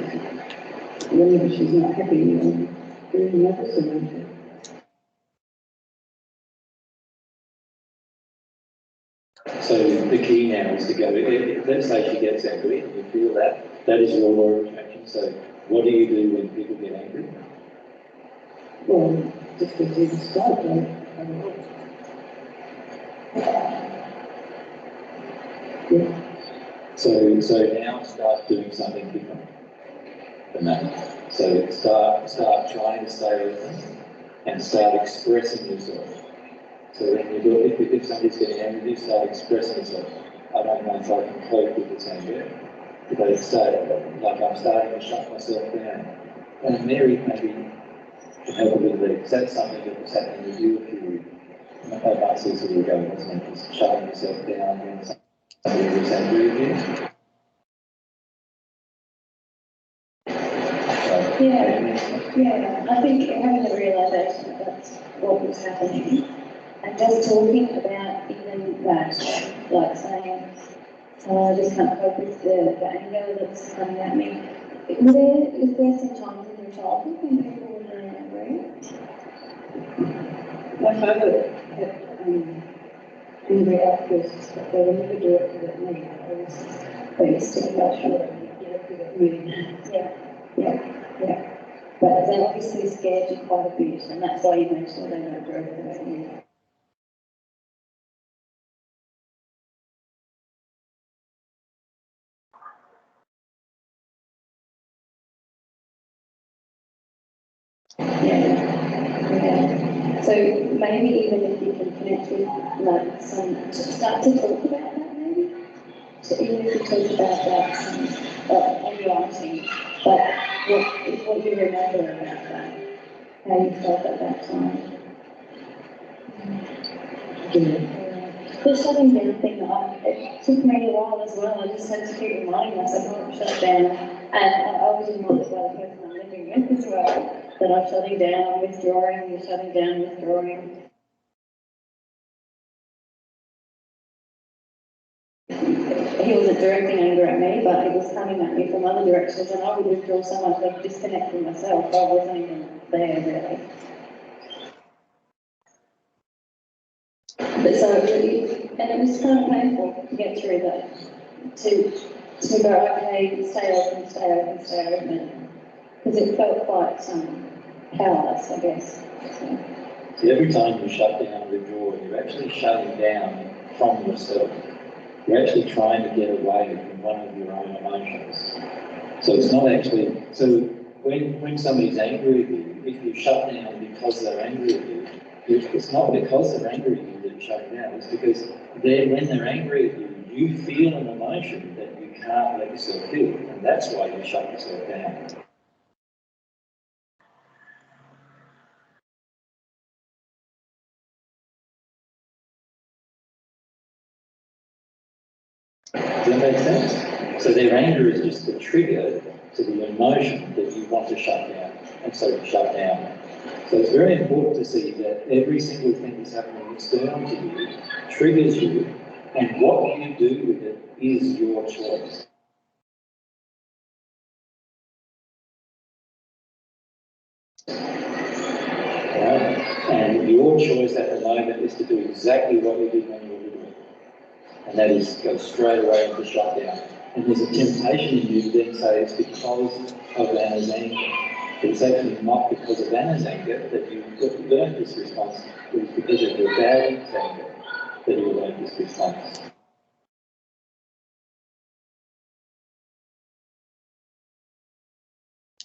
Whenever she's not happy, I'm very nervous around her. So the key now is to go, let's say she gets angry, and you feel that, that is your law of attraction. So what do you do when people get angry? Well, just as you described, yeah. So now start doing something different than that. So start trying to stay open and start expressing yourself. So when you do, if somebody's getting angry, you start expressing yourself. I don't know if I can cope with this anger. If they say, like I'm starting to shut myself down. And Mary maybe can help a little bit, because that's something that was happening with you a few months ago, wasn't it? Just shutting yourself down when somebody was angry with you. Yeah, I think having the realisation that that's what was happening, and just talking about even that, like saying, I just can't cope with the anger that's coming at me. Is there some times in your childhood when people were very angry? My father had angry outbursts, but they would never directed at me. They used to be much more directed at me. Yeah. But they obviously scared you quite a bit, and that's why you make sure they don't direct it at you. Yeah. So maybe even if you can connect with like start to talk about that maybe. So even if you talk about that on writing, but what you remember about that, how you felt at that time. The shutting down thing, it took me a while as well. I just had to keep reminding myself not to shut down. And I was reminded by the person I'm living with as well, that I'm shutting down, I'm withdrawing, you're shutting down, withdrawing. He wasn't directing anger at me, but it was coming at me from other directions, and I would withdraw so much, I'd disconnect from myself. I wasn't even there, really. But so it was kind of painful to get through that, to go, okay, stay open, because it felt quite powerless, I guess. So every time you shut down and withdraw, you're actually shutting down from yourself. You're actually trying to get away from one of your own emotions. So it's not actually, so when somebody's angry with you, if you shut down because they're angry with you, it's not because they're angry with you that you're shutting down is because when they're angry at you, you feel an emotion that you can't let yourself feel, and that's why you shut yourself down. Does that make sense? So their anger is just the trigger to the emotion that you want to shut down, and so you shut down. So it's very important to see that every single thing that's happening external to you triggers you, and what you do with it is your choice. Right? And your choice at the moment is to do exactly what you did when you were little. And that is go straight away into shutdown. And there's a temptation in you to then say it's because of Anna's anger. But it's actually not because of Anna's anger that you learned this response. It was because of your dad's anger that you learned this response.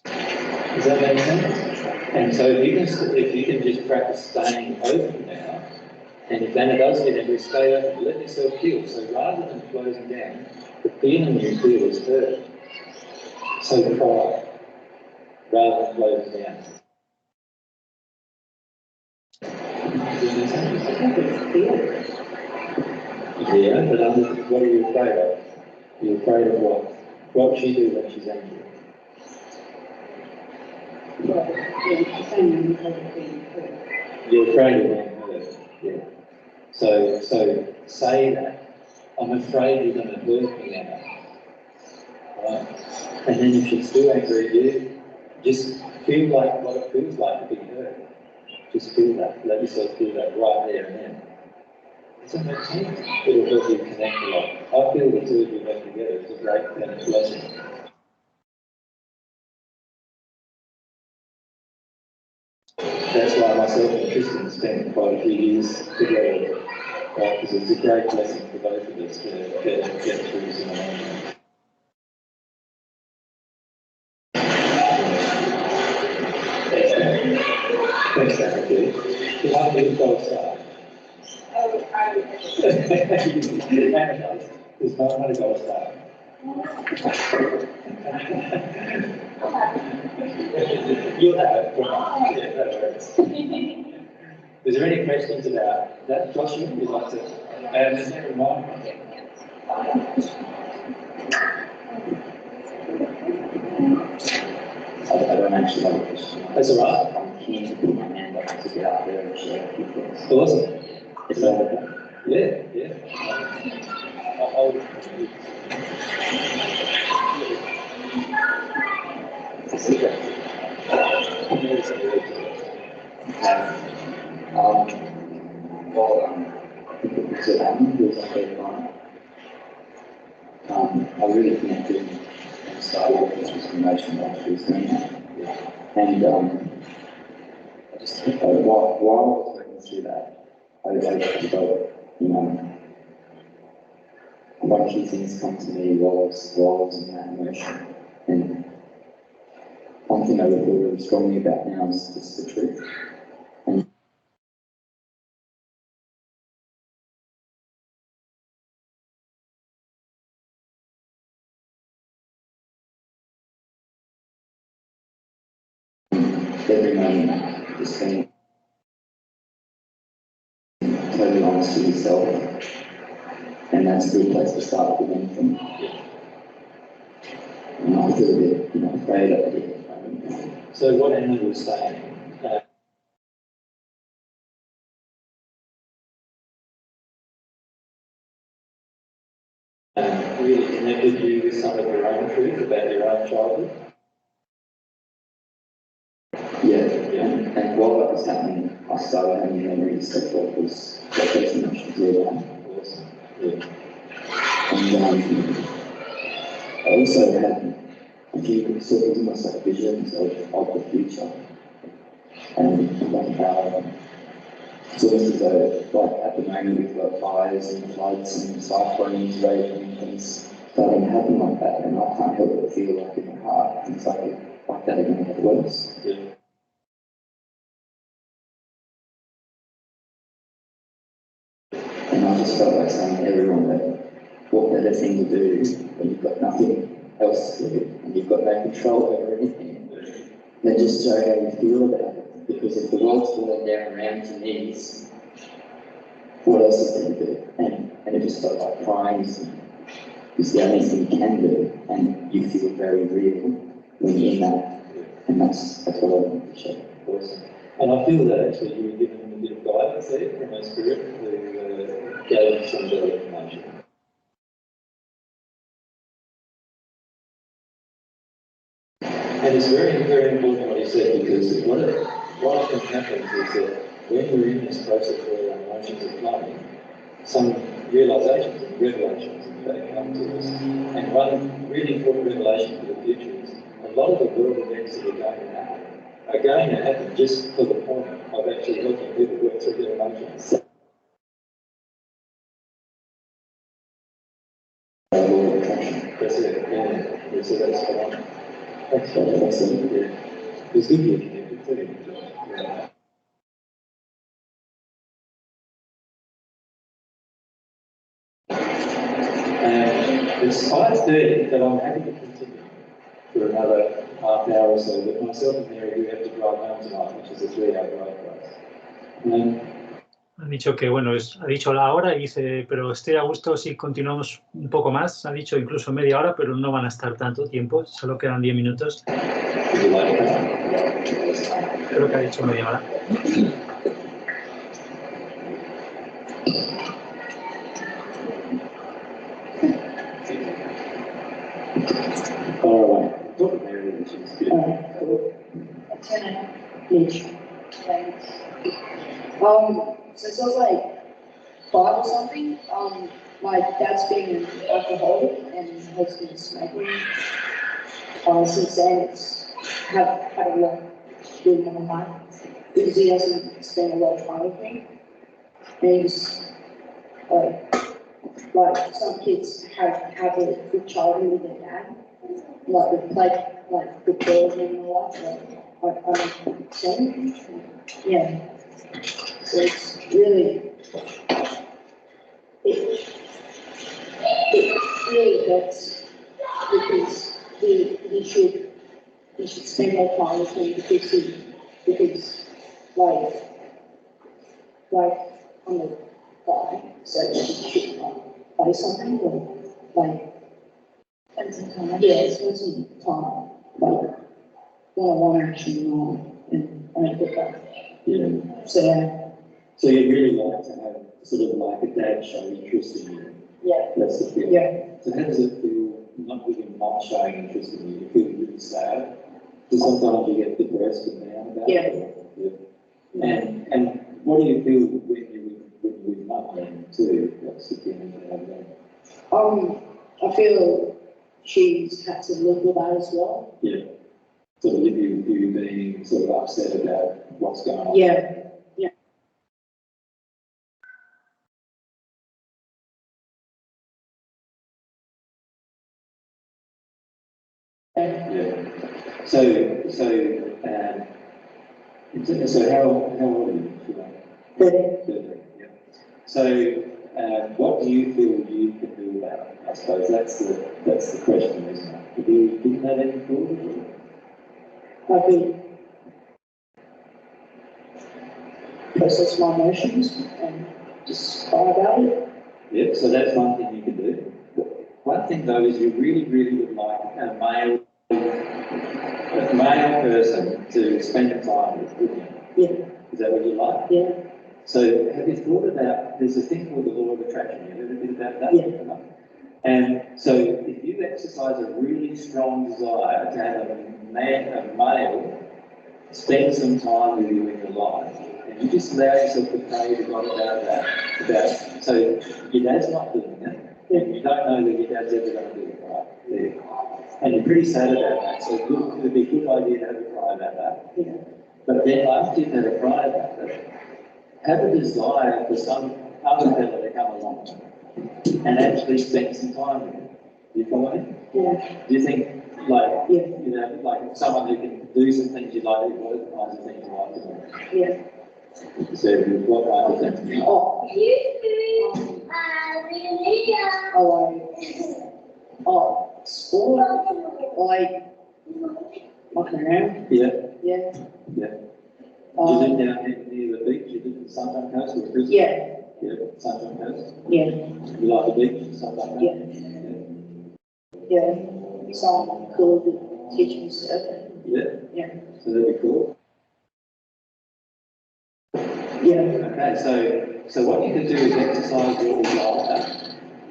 Does that make sense? And so if you can just practice staying open now, and if Anna does get angry, stay open, let yourself feel. So rather than closing down, the feeling you feel is hurt. So cry, rather than closing down. Yeah, but what are you afraid of? You're afraid of what? What will she do when she's angry? You're afraid of being hurt. Yeah. So say that. I'm afraid you're going to hurt me, Anna. Right? And then if she's still angry at you, just feel like what it feels like to be hurt. Just feel that. Let yourself feel that right there and then. Does that make sense? It'll help you connect a lot. I feel the two of you work together. It's a great blessing. That's why myself and Tristan spent quite a few years together, right? Because it's a great blessing for both of us to get through some emotions. Thanks, Darren. How do you both start? There's no one to go start. You'll have it. Yeah, that works. Is there any questions about that, Joshua? You'd like to add anything or more? I don't actually have a question. That's all right. I'm keen to put my hand up to get out there and share a few things. Awesome. Is that okay? Yeah. It's a secret. So Anna was very fun. I really connected and started with this information while she was doing that. And I just while I was working through that, I felt, one of the things come to me was in that emotion. And one thing I feel really strongly about now is just the truth. And every moment, just being totally honest with yourself, and that's a good place to start with anything. And I feel a bit, afraid of it. So what Anna was saying, really connected you with some of your own truth about your own childhood? Yeah. And while that was happening, I started having memories that was those emotions were down. Awesome. Yeah. And I also had a few sort of almost like visions of the future. And like how it's almost as though, like at the moment we've got fires and floods and cyclones raging and things starting to happen like that, and I can't help but feel like in my heart things like that are going to get worse. Yeah. just felt like saying to everyone that what better thing to do when you've got nothing else to do and you've got no control over anything than just show how you feel about it. Because if the world's falling down around your knees, what else is there to do? And it just felt like crying is the only thing you can do, and you feel very real when you're in that. And that's what I want to show. Awesome. And I feel that actually you were given a bit of guidance there from our spirit who gave some better information. And it's very, very important what he said, because what often happens is that when we're in this process where our emotions are flowing, some realizations and revelations in fact come to us. And one really important revelation for the future is a lot of the world events that are going to happen just for the point of actually helping people work through their emotions. That's it, yeah. So that's the one. That's awesome. Yeah. It's good you're connected too. Yeah. And it's 5:30, but I'm happy to continue for another half hour or so. But myself and Mary do have to drive home tonight, which is a 3-hour drive for us. Ha dicho que, bueno, ha dicho la hora y dice, pero estoy a gusto si continuamos un poco más. Ha dicho incluso media hora, pero no van a estar tanto tiempo, solo quedan 10 minutos. Creo que ha dicho media hora. So it was like 5 or something. My dad's been an alcoholic and has been smoking. Since then, it's had a lot to do with my life because he doesn't spend a lot of time with me. And he's like some kids have a good childhood with their dad. Like they play like football and all that. I'm saying, yeah. So it's really, it really hurts because he should spend more time with me because like I'm a guy, so he should play something or spend some time. Yeah, spend some time, like one-on-one action and a good guy. Yeah. So you'd really like to have sort of like a dad show interest in you. Yeah. That's the feel. Yeah. So how does it feel not with him not showing interest in you? You feel really sad? Because sometimes you get depressed and down about it. Yeah. And what do you feel when you're with mum then too? What's the feeling you have then? I feel she's had to live with that as well. Yeah. Sort of you being sort of upset about what's going on. Yeah. Yeah. Yeah. So how old are you? 30. Yeah. So what do you feel you can do about it? I suppose that's the question, isn't it? Have you given that any thought? I think process my emotions and just cry about it. Yeah, so that's one thing you can do. One thing though is you really, really would like a male person to spend time with you. Yeah. Is that what you like? Yeah. So have you thought about, there's a thing called the law of attraction, have you ever been about that? Yeah. And so if you exercise a really strong desire to have a male spend some time with you in your life, and you just allow yourself to pray to God about that, so your dad's not doing it, and you don't know that your dad's ever going to do it, right? Yeah. And you're pretty sad about that, so it would be a good idea to have a cry about that. Yeah. But then after you've had a cry about it, have a desire for some other fellow to come along and actually spend some time with you. You follow me? Yeah. Do you think, like, you know, like someone who can do some things you like, what are the kinds of things you like to do? Yeah. So what kind of things? Sport, like walking around. Yeah. Yeah. Yeah. You live down near the beach? You live in Sunshine Coast or Brisbane? Yeah. Yeah, Sunshine Coast? Yeah. You like the beach, Sunshine Coast? Yeah. Yeah. Someone cool to teach me stuff. Yeah? Yeah. So that'd be cool. Yeah. Okay, so what you can do is exercise your desire,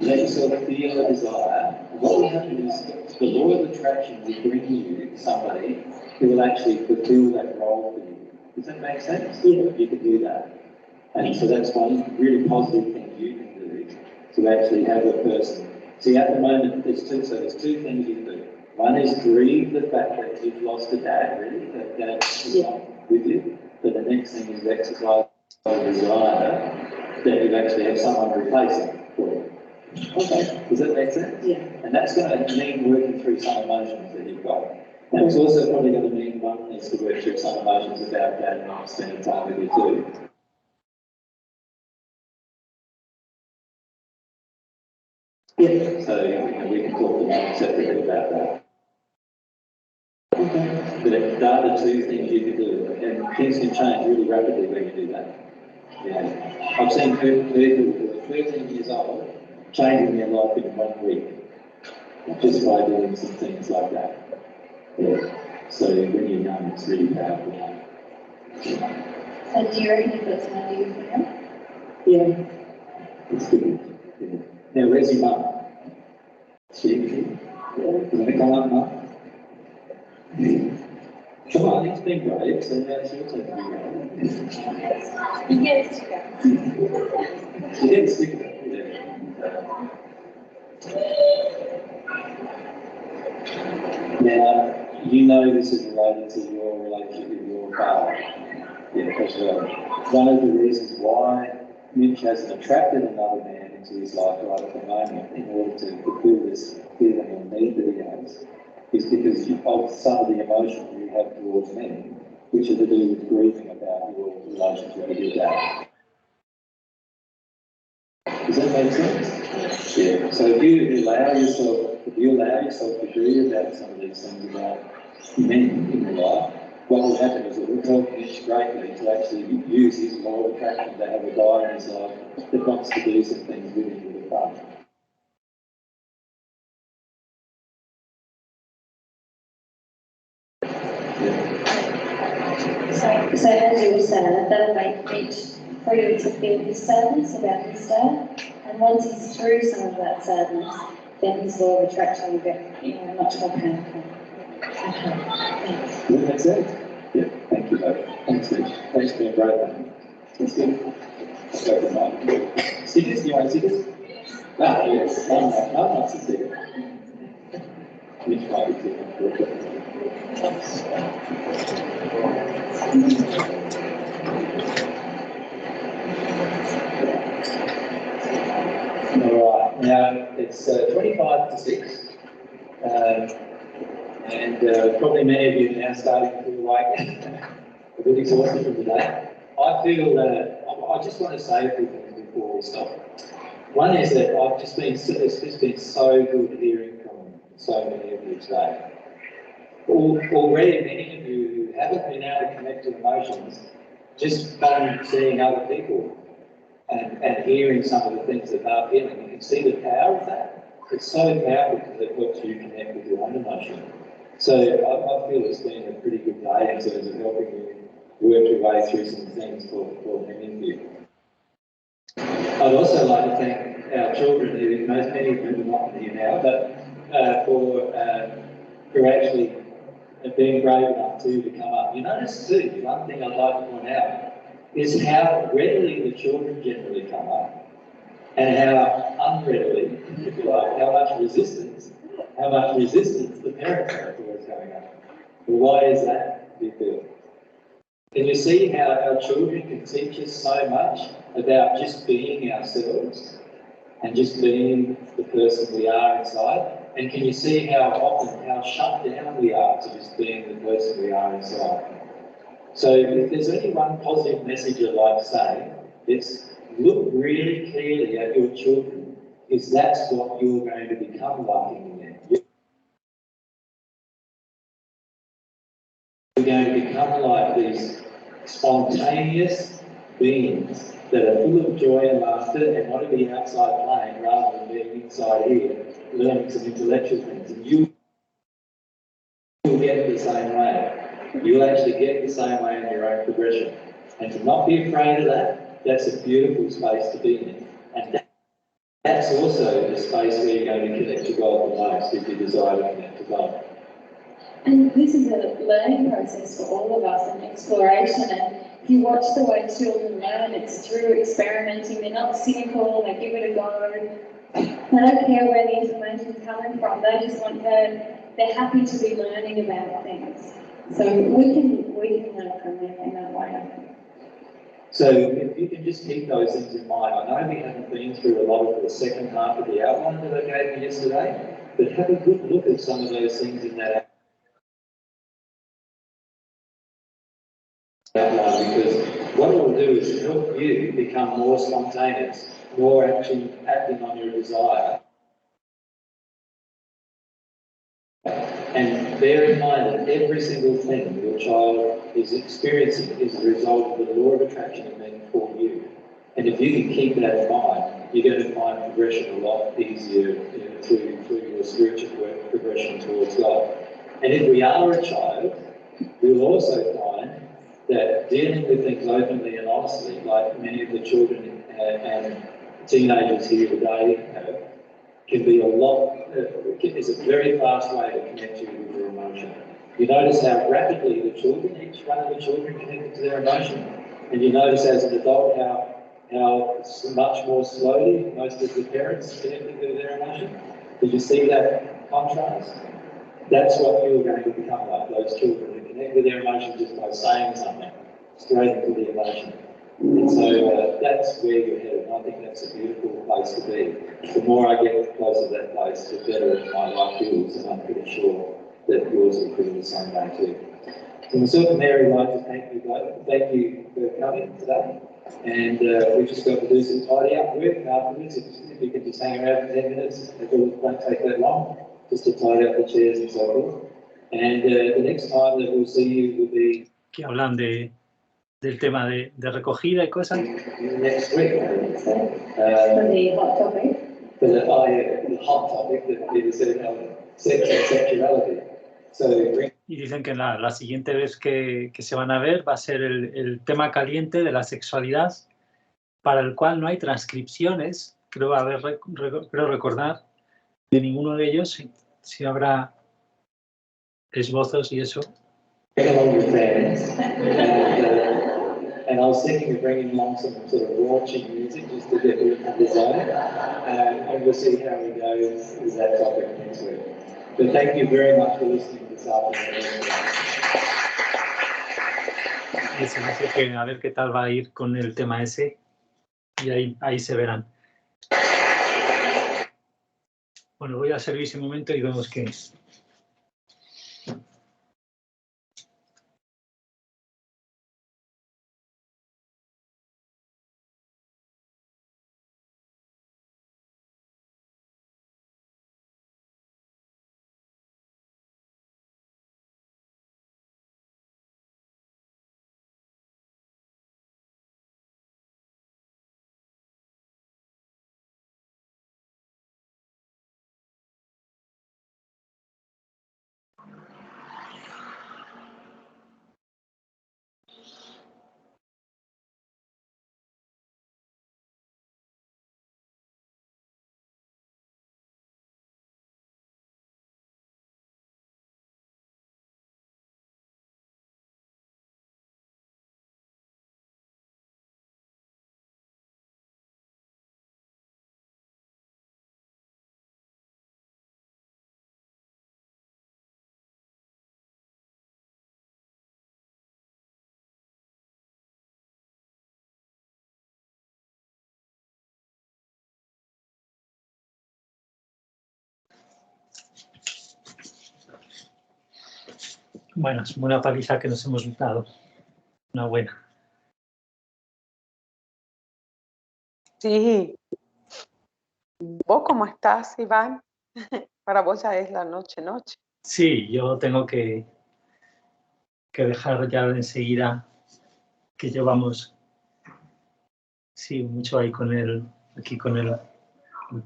let yourself feel a desire, and what will happen is the law of attraction will bring you somebody who will actually fulfill that role for you. Does that make sense? Yeah. You can do that. And so that's one really positive thing you can do, to actually have a person. See, at the moment, there's two things you can do. One is grieve the fact that you've lost a dad, really, that dad is not with you. But the next thing is exercise the desire that you actually have someone replacing for you. Okay, does that make sense? Yeah. And that's going to mean working through some emotions that you've got. And it's also probably going to mean one needs to work through some emotions about dad and not spending time with you too. Yeah. So we can talk to them separately about that. Okay. But there are the two things you can do, and things can change really rapidly when you do that. Yeah. I've seen people who are 13 years old changing their life in 1 week, just by doing some things like that. Yeah. So when you're young, it's really powerful. So do you reckon you've got time to do for now? Yeah. It's good. Yeah. Now, where's your mum? She? Yeah. Can I come up, Mum? Come on, it's been great, so now it's your turn to be great. You get a sticker. You get a sticker, yeah. Now, you know this is related to your relationship with your father. Yeah, as well. One of the reasons why Mitch hasn't attracted another man into his life right at the moment in order to fulfill this feeling or need that he has is because of some of the emotions you have towards me, which are to do with grieving about your relationship with your dad. Does that make sense? Yeah. So if you allow yourself to grieve about some of these things about men in your life, what will happen is it will help Mitch greatly to actually use his law of attraction to have a guy in his life that wants to do some things with him with a fun. So as you were saying, that'll make Mitch free to feel his sadness about his dad, and once he's through some of that sadness, then his law of attraction will get much more powerful. Okay, thanks. Does that make sense? Yeah, thank you, Dave. Thanks, Mitch. Thanks for being brave, man. That's good. Let's go for mine. Stickers? Do you want stickers? Ah, yes. I'm not a sticker. Mitch might be too. All right, now it's 25 to 6, and probably many of you are now starting to feel like a bit exhausted from the day. I feel that I just want to say a few things before we stop. One is that it's just been so good hearing from so many of you today. Already, many of you who haven't been able to connect to emotions, just from seeing other people and hearing some of the things that they're feeling, you can see the power of that. It's so powerful because it helps you connect with your own emotion. So I feel it's been a pretty good day in terms of helping you work your way through some things for many of you. I'd also like to thank our children, who many of them are not here now, but for actually being brave enough to come up. You notice too, one thing I'd like to point out is how readily the children generally come up and how unreadily, if you like, how much resistance the parents have towards coming up. Well, why is that, do you feel? Can you see how our children can teach us so much about just being ourselves and just being the person we are inside? And can you see how shut down we are to just being the person we are inside? So if there's only one positive message I'd like to say, it's look really clearly at your children, because that's what you're going to become like in the end. You're going to become like these spontaneous beings that are full of joy and laughter and want to be outside playing rather than being inside here learning some intellectual things. And you will get the same way. You'll actually get the same way in your own progression. And to not be afraid of that, that's a beautiful space to be in. And that's also the space where you're going to connect to God the most if you desire to connect to God. And this is a learning process for all of us, an exploration. And if you watch the way children learn, it's through experimenting. They're not cynical, they give it a go. They don't care where the information's coming from. They just want they're happy to be learning about things. So we can learn from them in that way. So if you can just keep those things in mind. I know we haven't been through a lot of the second half of the outline that I gave you yesterday, but have a good look at some of those things in that outline, because what it will do is help you become more spontaneous, more actually acting on your desire. And bear in mind that every single thing your child is experiencing is a result of the law of attraction and then for you. And if you can keep that in mind, you're going to find progression a lot easier through your spiritual work, progression towards God. And if we are a child, we'll also find that dealing with things openly and honestly, like many of the children and teenagers here today can be a lot, is a very fast way to connect you with your emotion. You notice how rapidly the children, each one of the children connected to their emotion, and you notice as an adult how much more slowly most of the parents connected to their emotion. Did you see that contrast? That's what you're going to become like, those children who connect with their emotion just by saying something, straight into the emotion. And so that's where you're headed, and I think that's a beautiful place to be. The more I get closer to that place, the better my life feels, and I'm pretty sure that yours will feel the same way too. So myself and Mary would like to thank you both. Thank you for coming today. And we've just got to do some tidy up work afterwards. If you can just hang around for 10 minutes, it won't take that long, just to tidy up the chairs and so forth. And the next time that we'll see you will be... Que hablan del tema de recogida y cosas. Next week, For the hot topic. For the hot topic that Peter said, sex and sexuality. So, y dicen que la siguiente vez que se van a ver va a ser el tema caliente de la sexualidad, para el cual no hay transcripciones, creo recordar, de ninguno de ellos, si habrá esbozos y eso. And I was thinking of bringing along some sort of raunchy music just to get rid of the desire, and we'll see how we go with that topic next week. But thank you very much for listening this afternoon. Eso dice que a ver qué tal va a ir con el tema ese, y ahí se verán. Bueno, voy a servir ese momento y vemos qué es. Bueno, es una paliza que nos hemos dado. una buena. Sí. ¿Vos cómo estás, Iván? Para vos ya es la noche. Sí, yo tengo que dejar ya enseguida que llevamos, sí, mucho ahí aquí con el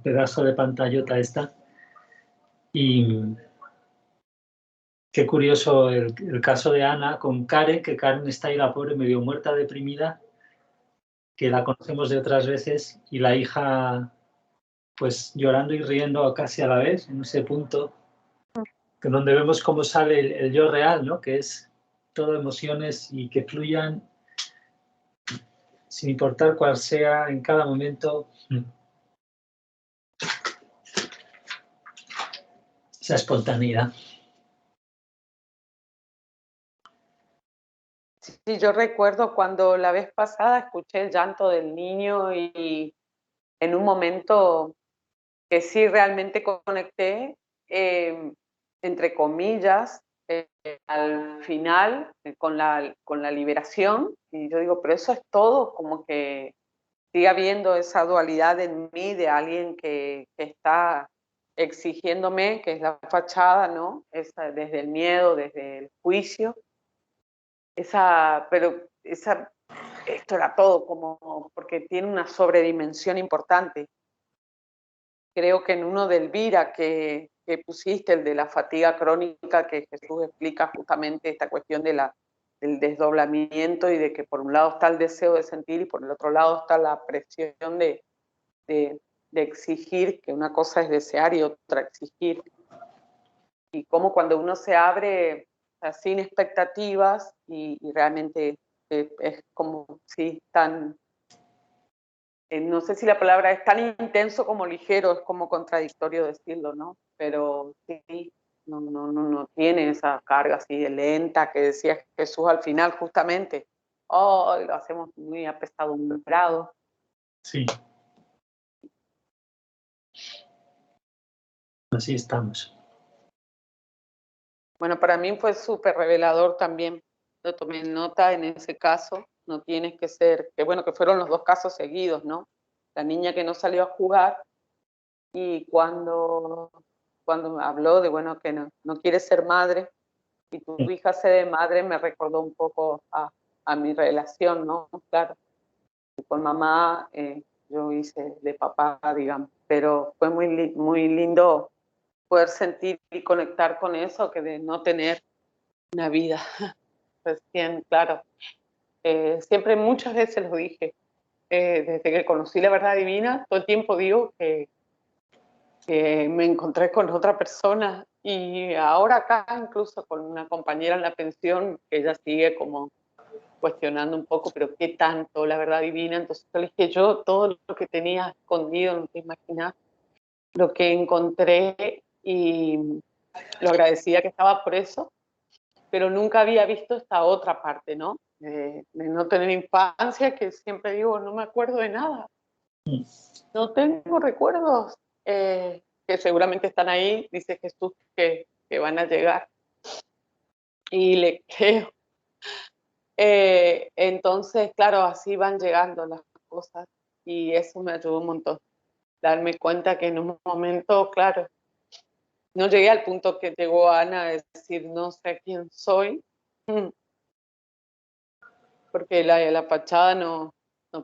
pedazo de pantallota esta. Y qué curioso el caso de Ana con Karen, que Karen está ahí, la pobre, medio muerta, deprimida, que la conocemos de otras veces, y la hija pues llorando y riendo casi a la vez, en ese punto, que donde vemos cómo sale el yo real, ¿no? Que es todo emociones y que fluyan sin importar cuál sea en cada momento esa espontaneidad. Sí, yo recuerdo cuando la vez pasada escuché el llanto del niño y en un momento que sí realmente conecté, entre comillas, al final con la liberación, y yo digo, pero eso es todo, como que sigue habiendo esa dualidad en mí de alguien que está exigiéndome, que es la fachada, ¿no? Desde el miedo, desde el juicio, esto era todo, como porque tiene una sobredimensión importante. Creo que en uno de Elvira que pusiste, el de la fatiga crónica, que Jesús explica justamente esta cuestión del desdoblamiento y de que por un lado está el deseo de sentir y por el otro lado está la presión de exigir, que una cosa es desear y otra exigir. Y cómo cuando uno se abre, o sea, sin expectativas y realmente es como, sí, tan... no sé si la palabra es tan intenso como ligero, es como contradictorio decirlo, ¿no? Pero sí, no tiene esa carga así de lenta que decía Jesús al final, justamente. Oh, lo hacemos muy apesadumbrado. Sí. Así estamos. Bueno, para mí fue súper revelador también. Lo tomé nota en ese caso. No tienes que ser, que bueno, que fueron los dos casos seguidos, ¿no? La niña que no salió a jugar y cuando habló de, bueno, que no quiere ser madre y tu hija se de madre, me recordó un poco a mi relación, ¿no? Claro, con mamá yo hice de papá, digamos, pero fue muy lindo poder sentir y conectar con eso, que de no tener una vida recién, claro. Siempre muchas veces lo dije, desde que conocí la verdad divina, todo el tiempo digo que me encontré con otra persona y ahora acá incluso con una compañera en la pensión que ella sigue como cuestionando un poco, pero qué tanto la verdad divina. Entonces yo le dije, yo todo lo que tenía escondido, no te imaginas, lo que encontré y lo agradecida que estaba por eso, pero nunca había visto esta otra parte, ¿no? De no tener infancia, que siempre digo, no me acuerdo de nada. No tengo recuerdos que seguramente están ahí, dice Jesús, que van a llegar. Y le creo. Entonces, claro, así van llegando las cosas y eso me ayudó un montón. Darme cuenta que en un momento, claro, no llegué al punto que llegó Ana a decir, no sé quién soy, porque la fachada no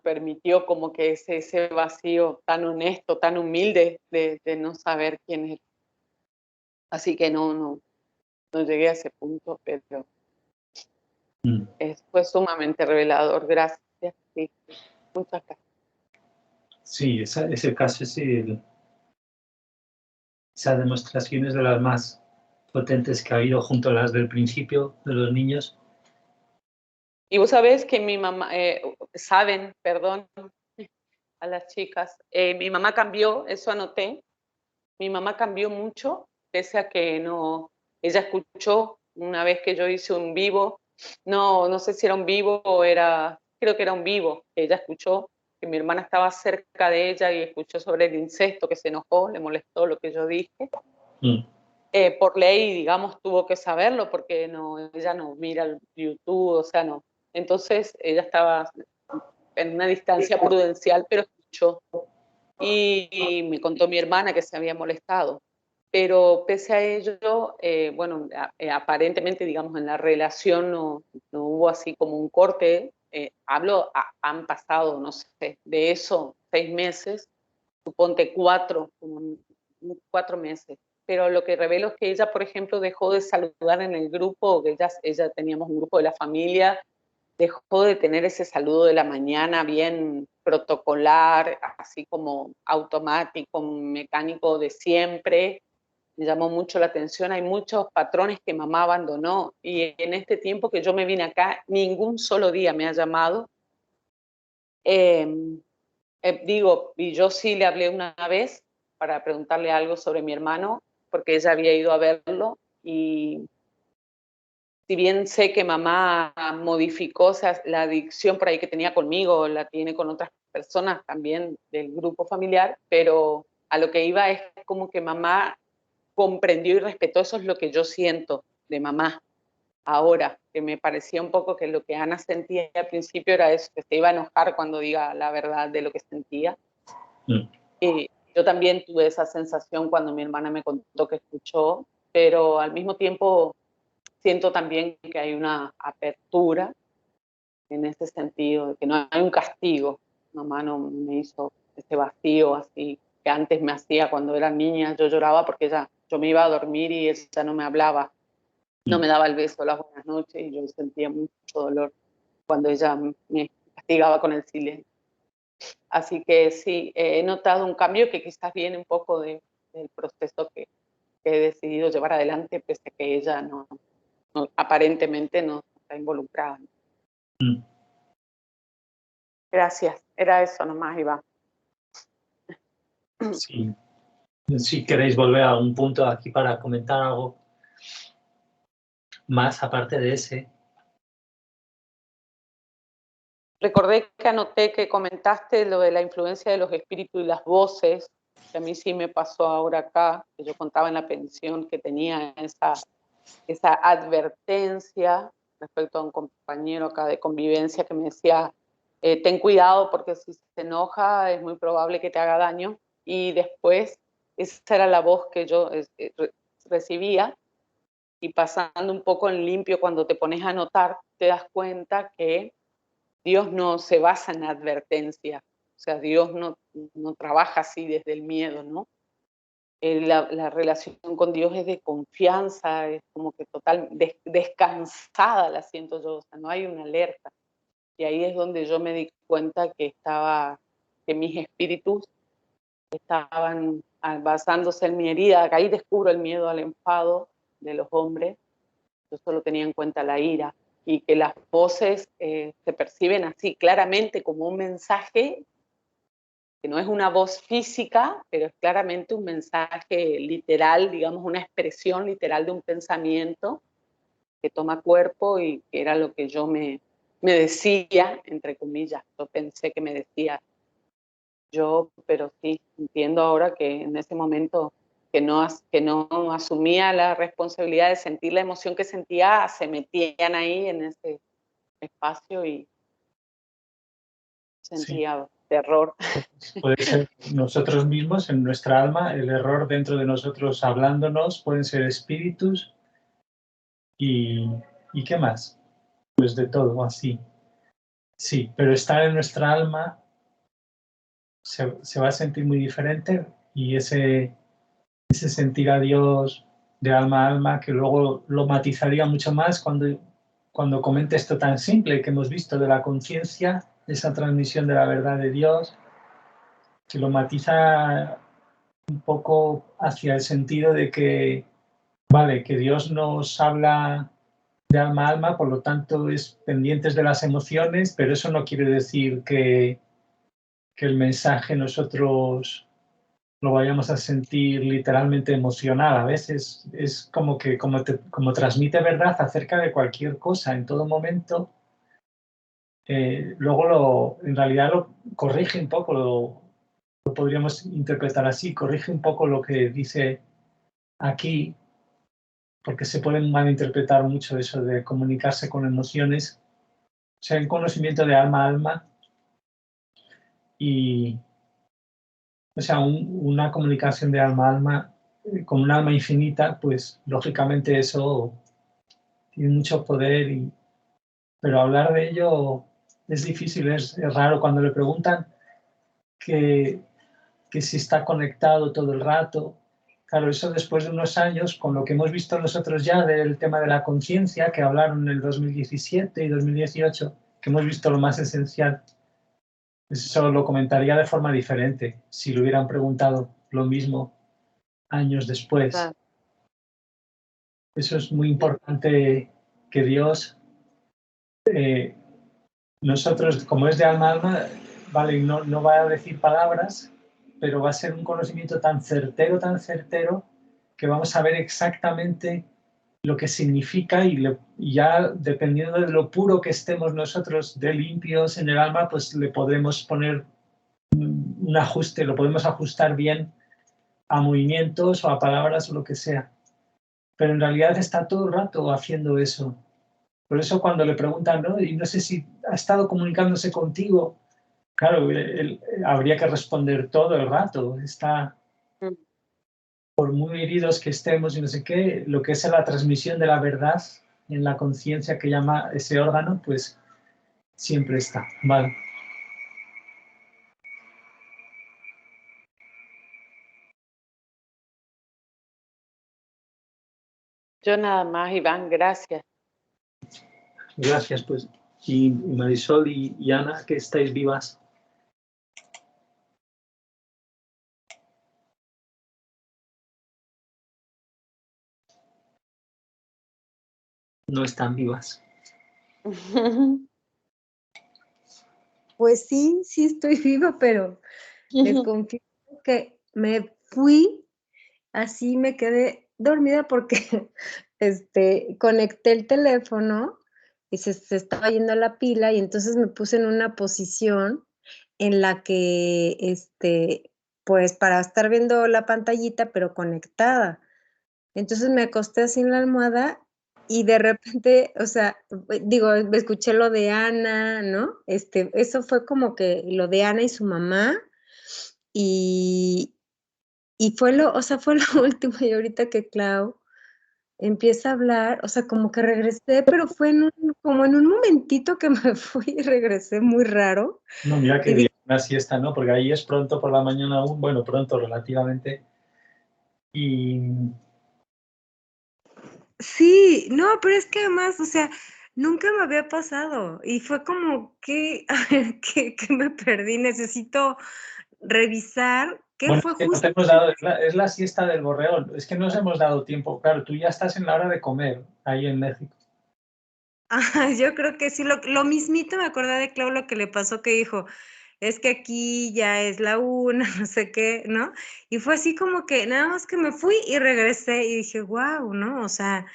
permitió como que ese vacío tan honesto, tan humilde de no saber quién es. Así que no llegué a ese punto, pero fue sumamente revelador. Gracias. Sí, muchas gracias. Sí, ese caso, sí, esa demostración es de las más potentes que ha habido junto a las del principio de los niños. Y vos sabés que mi mamá, saben, perdón, a las chicas, mi mamá cambió, eso anoté, mi mamá cambió mucho, pese a que no, ella escuchó una vez que yo hice un vivo, no sé si era un vivo o creo que era un vivo, ella escuchó que mi hermana estaba cerca de ella y escuchó sobre el incesto, que se enojó, le molestó lo que yo dije. Por ley, digamos, tuvo que saberlo porque ella no mira el YouTube, o sea, no Entonces ella estaba en una distancia prudencial, pero escuchó. Y me contó mi hermana que se había molestado. Pero pese a ello, bueno, aparentemente, digamos, en la relación no hubo así como un corte. Han pasado, no sé, de eso 6 meses, suponte 4 meses. Pero lo que revelo es que ella, por ejemplo, dejó de saludar en el grupo, que ella teníamos un grupo de la familia, dejó de tener ese saludo de la mañana bien protocolar, así como automático, mecánico de siempre. Me llamó mucho la atención. Hay muchos patrones que mamá abandonó, y en este tiempo que yo me vine acá, ningún solo día me ha llamado. Digo, y yo sí le hablé una vez para preguntarle algo sobre mi hermano, porque ella había ido a verlo, y si bien sé que mamá modificó, o sea, la adicción por ahí que tenía conmigo, la tiene con otras personas también del grupo familiar, pero a lo que iba es como que mamá comprendió y respetó. Eso es lo que yo siento de mamá ahora, que me parecía un poco que lo que Ana sentía al principio era eso, que se iba a enojar cuando diga la verdad de lo que sentía. Y yo también tuve esa sensación cuando mi hermana me contó que escuchó, pero al mismo tiempo siento también que hay una apertura en ese sentido, de que no hay un castigo. Mamá no me hizo ese vacío así que antes me hacía cuando era niña. Yo lloraba porque yo me iba a dormir y ella no me hablaba, no me daba el beso, las buenas noches, y yo sentía mucho dolor cuando ella me castigaba con el silencio. Así que sí, he notado un cambio que quizás viene un poco del proceso que he decidido llevar adelante, pese a que ella aparentemente no está involucrada. Gracias, era eso nomás, Iván. Sí. Si queréis volver a algún punto aquí para comentar algo más aparte de ese. Recordé que anoté que comentaste lo de la influencia de los espíritus y las voces, que a mí sí me pasó ahora acá, que yo contaba en la pensión que tenía esa advertencia respecto a un compañero acá de convivencia que me decía, ten cuidado porque si se enoja es muy probable que te haga daño. Y después esa era la voz que yo recibía, y pasando un poco en limpio, cuando te pones a anotar, te das cuenta que Dios no se basa en advertencia, o sea, Dios no trabaja así desde el miedo, ¿no? La relación con Dios es de confianza, es como que total, descansada la siento yo, o sea, no hay una alerta. Y ahí es donde yo me di cuenta que mis espíritus estaban basándose en mi herida. Ahí descubro el miedo al enfado de los hombres. Yo solo tenía en cuenta la ira, y que las voces se perciben así claramente como un mensaje, que no es una voz física, pero es claramente un mensaje literal, digamos, una expresión literal de un pensamiento que toma cuerpo, y que era lo que yo me decía, entre comillas. Yo pensé que me decía yo, pero sí, entiendo ahora que en ese momento que no asumía la responsabilidad de sentir la emoción que sentía, se metían ahí en ese espacio y sentía terror. Puede ser nosotros mismos, en nuestra alma, el error dentro de nosotros hablándonos, pueden ser espíritus y ¿qué más? Pues de todo, así. Sí, pero estar en nuestra alma se va a sentir muy diferente, y ese sentir a Dios de alma a alma, que luego lo matizaría mucho más cuando comente esto tan simple que hemos visto de la conciencia, esa transmisión de la verdad de Dios, que lo matiza un poco hacia el sentido de que, vale, que Dios nos habla de alma a alma, por lo tanto es pendientes de las emociones, pero eso no quiere decir que el mensaje nosotros lo vayamos a sentir literalmente emocional. A veces es como que como transmite verdad acerca de cualquier cosa en todo momento, luego en realidad lo corrige un poco, lo podríamos interpretar así, corrige un poco lo que dice aquí, porque se puede malinterpretar mucho eso de comunicarse con emociones, sea, un conocimiento de alma a alma y, o sea, una comunicación de alma a alma con un alma infinita, pues lógicamente eso tiene mucho poder, pero hablar de ello es difícil, es raro. Cuando le preguntan que si está conectado todo el rato, claro, eso después de unos años, con lo que hemos visto nosotros ya del tema de la conciencia, que hablaron en el 2017 y 2018, que hemos visto lo más esencial, pues eso lo comentaría de forma diferente, si le hubieran preguntado lo mismo años después. Claro. Eso es muy importante, que Dios, nosotros, como es de alma a alma, vale, no va a decir palabras, pero va a ser un conocimiento tan certero, que vamos a ver exactamente lo que significa y ya dependiendo de lo puro que estemos nosotros, de limpios en el alma, pues le podemos poner un ajuste, lo podemos ajustar bien a movimientos o a palabras o lo que sea. Pero en realidad está todo el rato haciendo eso. Por eso cuando le preguntan, ¿no? Y no sé si ha estado comunicándose contigo, claro, habría que responder todo el rato. Está, por muy heridos que estemos y no sé qué, lo que es la transmisión de la verdad en la conciencia que llama ese órgano, pues siempre está. Vale. Yo nada más, Iván, gracias. Gracias, pues. Y Marisol y Ana, que estáis vivas. No están vivas. Pues sí, sí estoy viva, pero les confieso que me fui, así me quedé dormida porque conecté el teléfono y se estaba yendo la pila y entonces me puse en una posición en la que, pues para estar viendo la pantallita, pero conectada. Entonces me acosté así en la almohada y de repente, o sea, digo, escuché lo de Ana, ¿no? Eso fue como que lo de Ana y su mamá y fue o sea, fue lo último. Y ahorita que Clau empieza a hablar, o sea, como que regresé, pero fue como en un momentito que me fui y regresé muy raro. No, mira que bien, una siesta, ¿no? Porque ahí es pronto por la mañana aún, bueno, pronto relativamente. Sí, no, pero es que además, o sea, nunca me había pasado y fue como que, a ver, que me perdí, necesito revisar qué Bueno, fue es que no justo. te hemos dado, es la siesta del gorreón, es que no nos hemos dado tiempo. Claro, tú ya estás en la hora de comer, ahí en México. Yo creo que sí, lo mismito me acordé de Clau, lo que le pasó, que dijo, es que aquí ya es la 1, no sé qué, ¿no? Y fue así como que nada más que me fui y regresé y dije, wow, ¿no? O sea,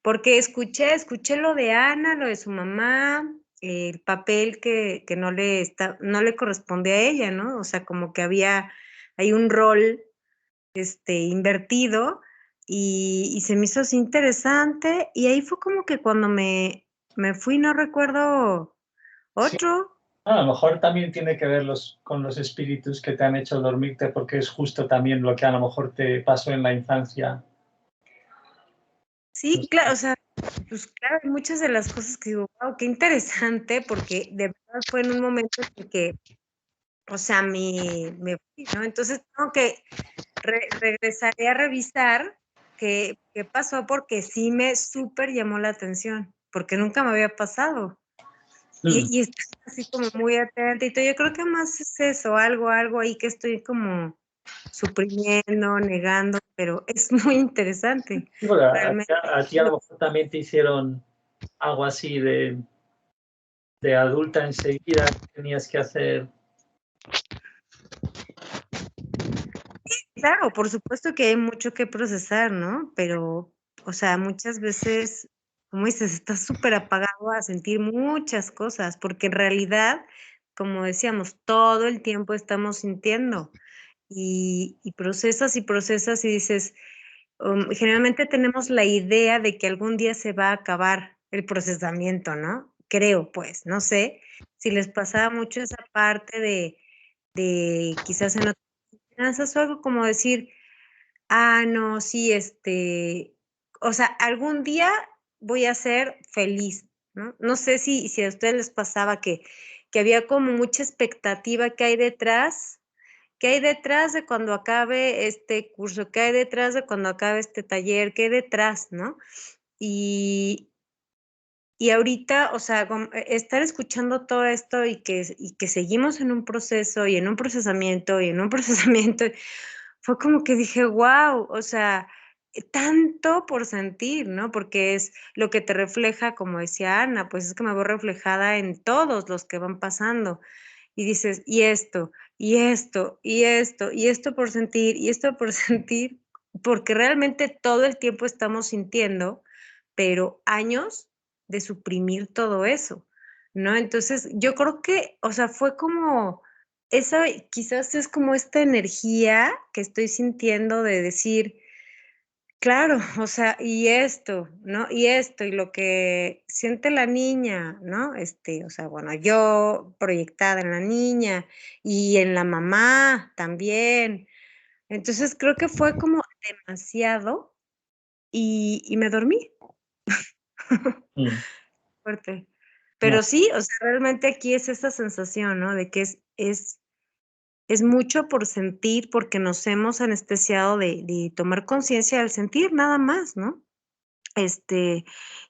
porque escuché lo de Ana, lo de su mamá, el papel que no le corresponde a ella, ¿no? O sea, como que hay un rol invertido y se me hizo así interesante y ahí fue como que cuando me fui, no recuerdo Sí. otro. A lo mejor también tiene que ver con los espíritus que te han hecho dormirte, porque es justo también lo que a lo mejor te pasó en la infancia. Sí, claro, o sea, pues claro, hay muchas de las cosas que digo, wow, qué interesante, porque de verdad fue en un momento en que, o sea, me fui, ¿no? Entonces tengo que regresaré a revisar qué pasó, porque sí me súper llamó la atención, porque nunca me había pasado. Y está así como muy atenta y todo. Yo creo que más es eso, algo ahí que estoy como suprimiendo, negando, pero es muy interesante. Sí, porque Realmente. a ti a lo mejor también te hicieron algo así de adulta enseguida, tenías que hacer. Claro, por supuesto que hay mucho que procesar, ¿no? Pero, o sea, muchas veces, como dices, estás súper apagado a sentir muchas cosas, porque en realidad, como decíamos, todo el tiempo estamos sintiendo y procesas y procesas y dices, generalmente tenemos la idea de que algún día se va a acabar el procesamiento, ¿no? creo, pues, no sé si les pasaba mucho esa parte de quizás en otras finanzas o algo como decir, no, sí, o sea, algún día voy a ser feliz, ¿no? No sé si a ustedes les pasaba que había como mucha expectativa que hay detrás de cuando acabe este curso, qué hay detrás de cuando acabe este taller, qué hay detrás, ¿no? Y ahorita, o sea, estar escuchando todo esto y que seguimos en un proceso y en un procesamiento y en un procesamiento, fue como que dije, wow, o sea, tanto por sentir, ¿no? Porque es lo que te refleja, como decía Ana, pues es que me veo reflejada en todos los que van pasando. Y dices, y esto, y esto, y esto, y esto por sentir, y esto por sentir, porque realmente todo el tiempo estamos sintiendo, pero años de suprimir todo eso, ¿no? Entonces, yo creo que, o sea, fue como, esa quizás es como esta energía que estoy sintiendo de decir, claro, o sea, y esto, ¿no? Y esto, y lo que siente la niña, ¿no? O sea, bueno, yo proyectada en la niña y en la mamá también. Entonces, creo que fue como demasiado y me dormí. Fuerte. Pero No, sí, o sea, realmente aquí es esa sensación, ¿no? De que es mucho por sentir, porque nos hemos anestesiado de tomar conciencia del sentir, nada más, ¿no?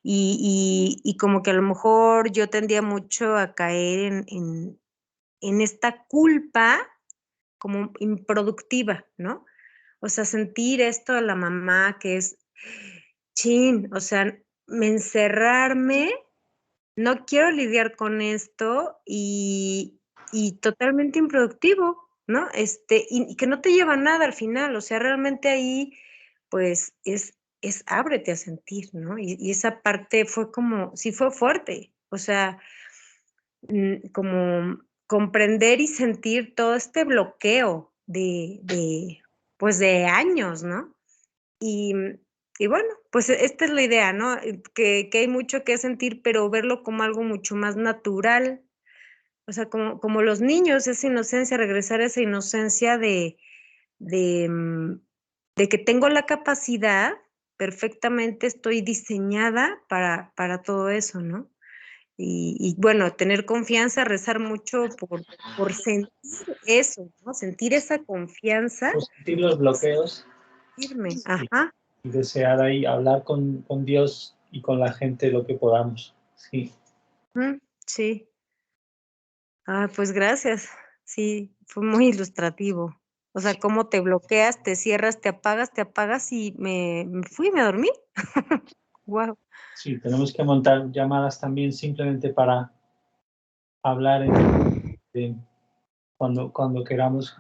Y como que a lo mejor yo tendía mucho a caer en esta culpa como improductiva, ¿no? O sea, sentir esto de la mamá que es, chin, o sea, encerrarme, no quiero lidiar con esto y totalmente improductivo, ¿no? Y que no te lleva a nada al final, o sea, realmente ahí, pues, es ábrete a sentir, ¿no? Y esa parte fue como, sí fue fuerte, o sea, como comprender y sentir todo este bloqueo pues, de años, ¿no? Y, y bueno, pues esta es la idea, ¿no? Que hay mucho que sentir, pero verlo como algo mucho más natural. O sea, como los niños, esa inocencia, regresar a esa inocencia de, mm, de que tengo la capacidad, perfectamente estoy diseñada para todo eso, ¿no? Y bueno, tener confianza, rezar mucho por sentir eso, ¿no? Sentir esa confianza. por sentir los bloqueos Firme, y, ajá. y desear ahí hablar con Dios y con la gente lo que podamos. Sí. Sí. Pues gracias. Sí, fue muy ilustrativo. O sea, cómo te bloqueas, te cierras, te apagas y me fui, me dormí. Wow. Sí, tenemos que montar llamadas también simplemente para hablar cuando queramos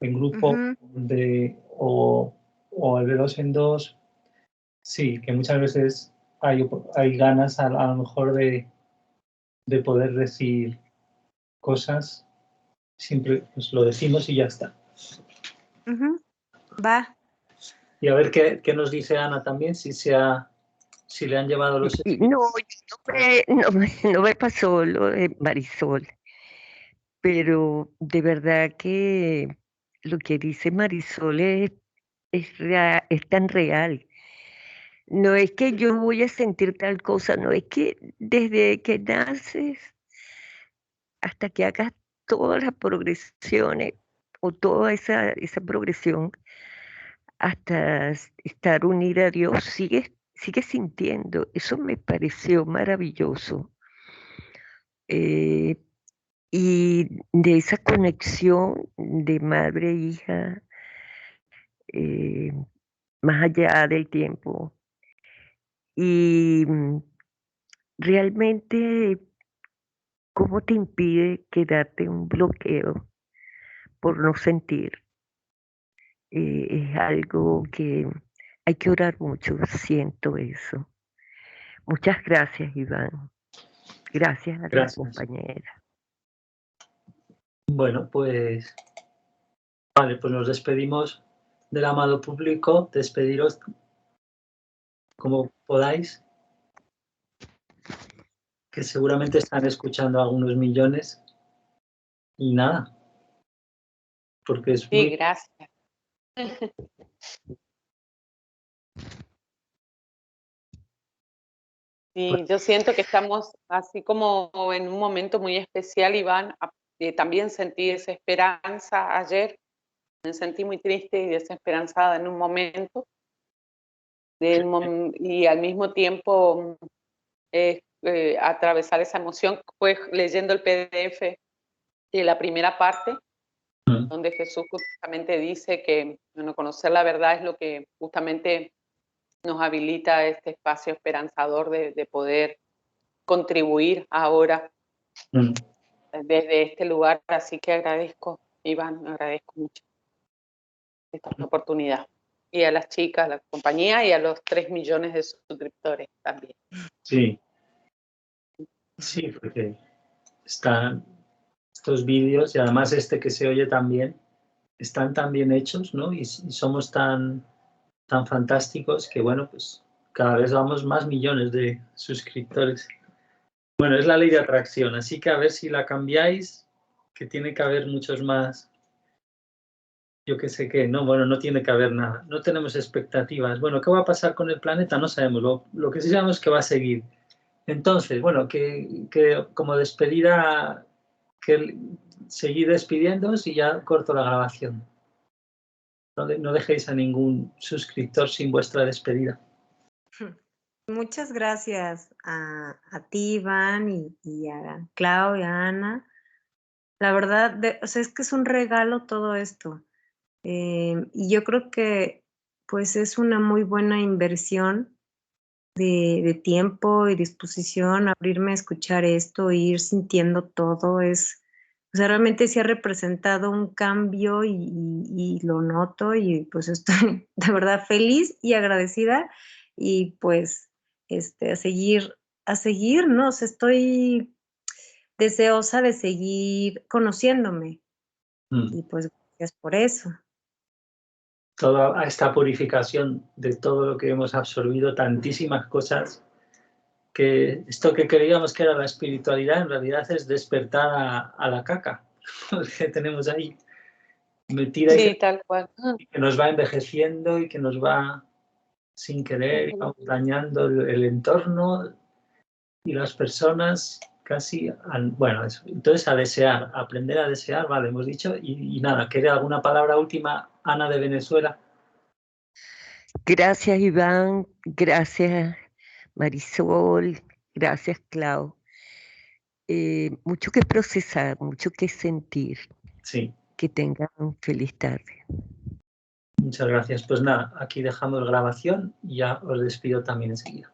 en grupo o de dos en dos. Sí, que muchas veces hay ganas a lo mejor de poder decir cosas, siempre pues lo decimos y ya está. Va. Y a ver qué nos dice Ana también, si le han llevado los No, no me pasó lo de Marisol, pero de verdad que lo que dice Marisol es tan real. No es que yo voy a sentir tal cosa, no es que desde que naces hasta que hagas todas las progresiones o toda esa progresión hasta estar unida a Dios, sigues sintiendo. Eso me pareció maravilloso. Eh, y de esa conexión de madre e hija, eh, más allá del tiempo. Y realmente, ¿cómo te impide quedarte un bloqueo por no sentir? Es algo que hay que orar mucho, siento eso. Muchas gracias, Iván. Gracias a la Gracias. compañera. Bueno, pues vale, pues nos despedimos del amado público. Despediros como podáis. que seguramente están escuchando algunos millones. Y nada, porque es muy... Sí, gracias. Sí, yo siento que estamos así como en un momento muy especial, Iván. También sentí desesperanza ayer, me sentí muy triste y desesperanzada en un momento. Y al mismo tiempo atravesar esa emoción fue leyendo el PDF de la primera parte, donde Jesús justamente dice que conocer la verdad es lo que justamente nos habilita este espacio esperanzador de poder contribuir ahora desde este lugar. Así que agradezco, Iván, agradezco mucho esta oportunidad. Y a las chicas, a la compañía y a los 3 millones de suscriptores también. Sí, sí, porque están estos vídeos y además este que se oye también, están tan bien hechos, ¿no? Y somos tan fantásticos que, bueno, pues cada vez vamos más millones de suscriptores. Bueno, es la ley de atracción, así que a ver si la cambiáis, que tiene que haber muchos más. Yo qué sé qué, no, bueno, no tiene que haber nada, no tenemos expectativas. Bueno, ¿qué va a pasar con el planeta? No sabemos, lo que sí sabemos es que va a seguir. Entonces, bueno, que como despedida, que seguid despidiéndoos y ya corto la grabación. No dejéis a ningún suscriptor sin vuestra despedida. Muchas gracias a ti, Iván, y a Clau y a Ana. La verdad, o sea, es que es un regalo todo esto. Y yo creo que pues es una muy buena inversión de tiempo y disposición, abrirme a escuchar esto, ir sintiendo todo. O sea, realmente sí ha representado un cambio y lo noto y pues estoy de verdad feliz y agradecida y pues a seguir, ¿no? O sea, estoy deseosa de seguir conociéndome y pues gracias por eso. Toda esta purificación de todo lo que hemos absorbido, tantísimas cosas, que esto que creíamos que era la espiritualidad en realidad es despertar a la caca que tenemos ahí metida Sí, tal cual. y que nos va envejeciendo y que nos va sin querer y vamos dañando el entorno y las personas casi, bueno, eso. Entonces a desear, a aprender a desear, vale, hemos dicho, y nada, ¿quiere alguna palabra última, Ana de Venezuela? Gracias, Iván. Gracias, Marisol. Gracias, Clau. Mucho que procesar, mucho que sentir. Sí. Que tengan feliz tarde. Muchas gracias. Pues nada, aquí dejamos grabación y ya os despido también enseguida.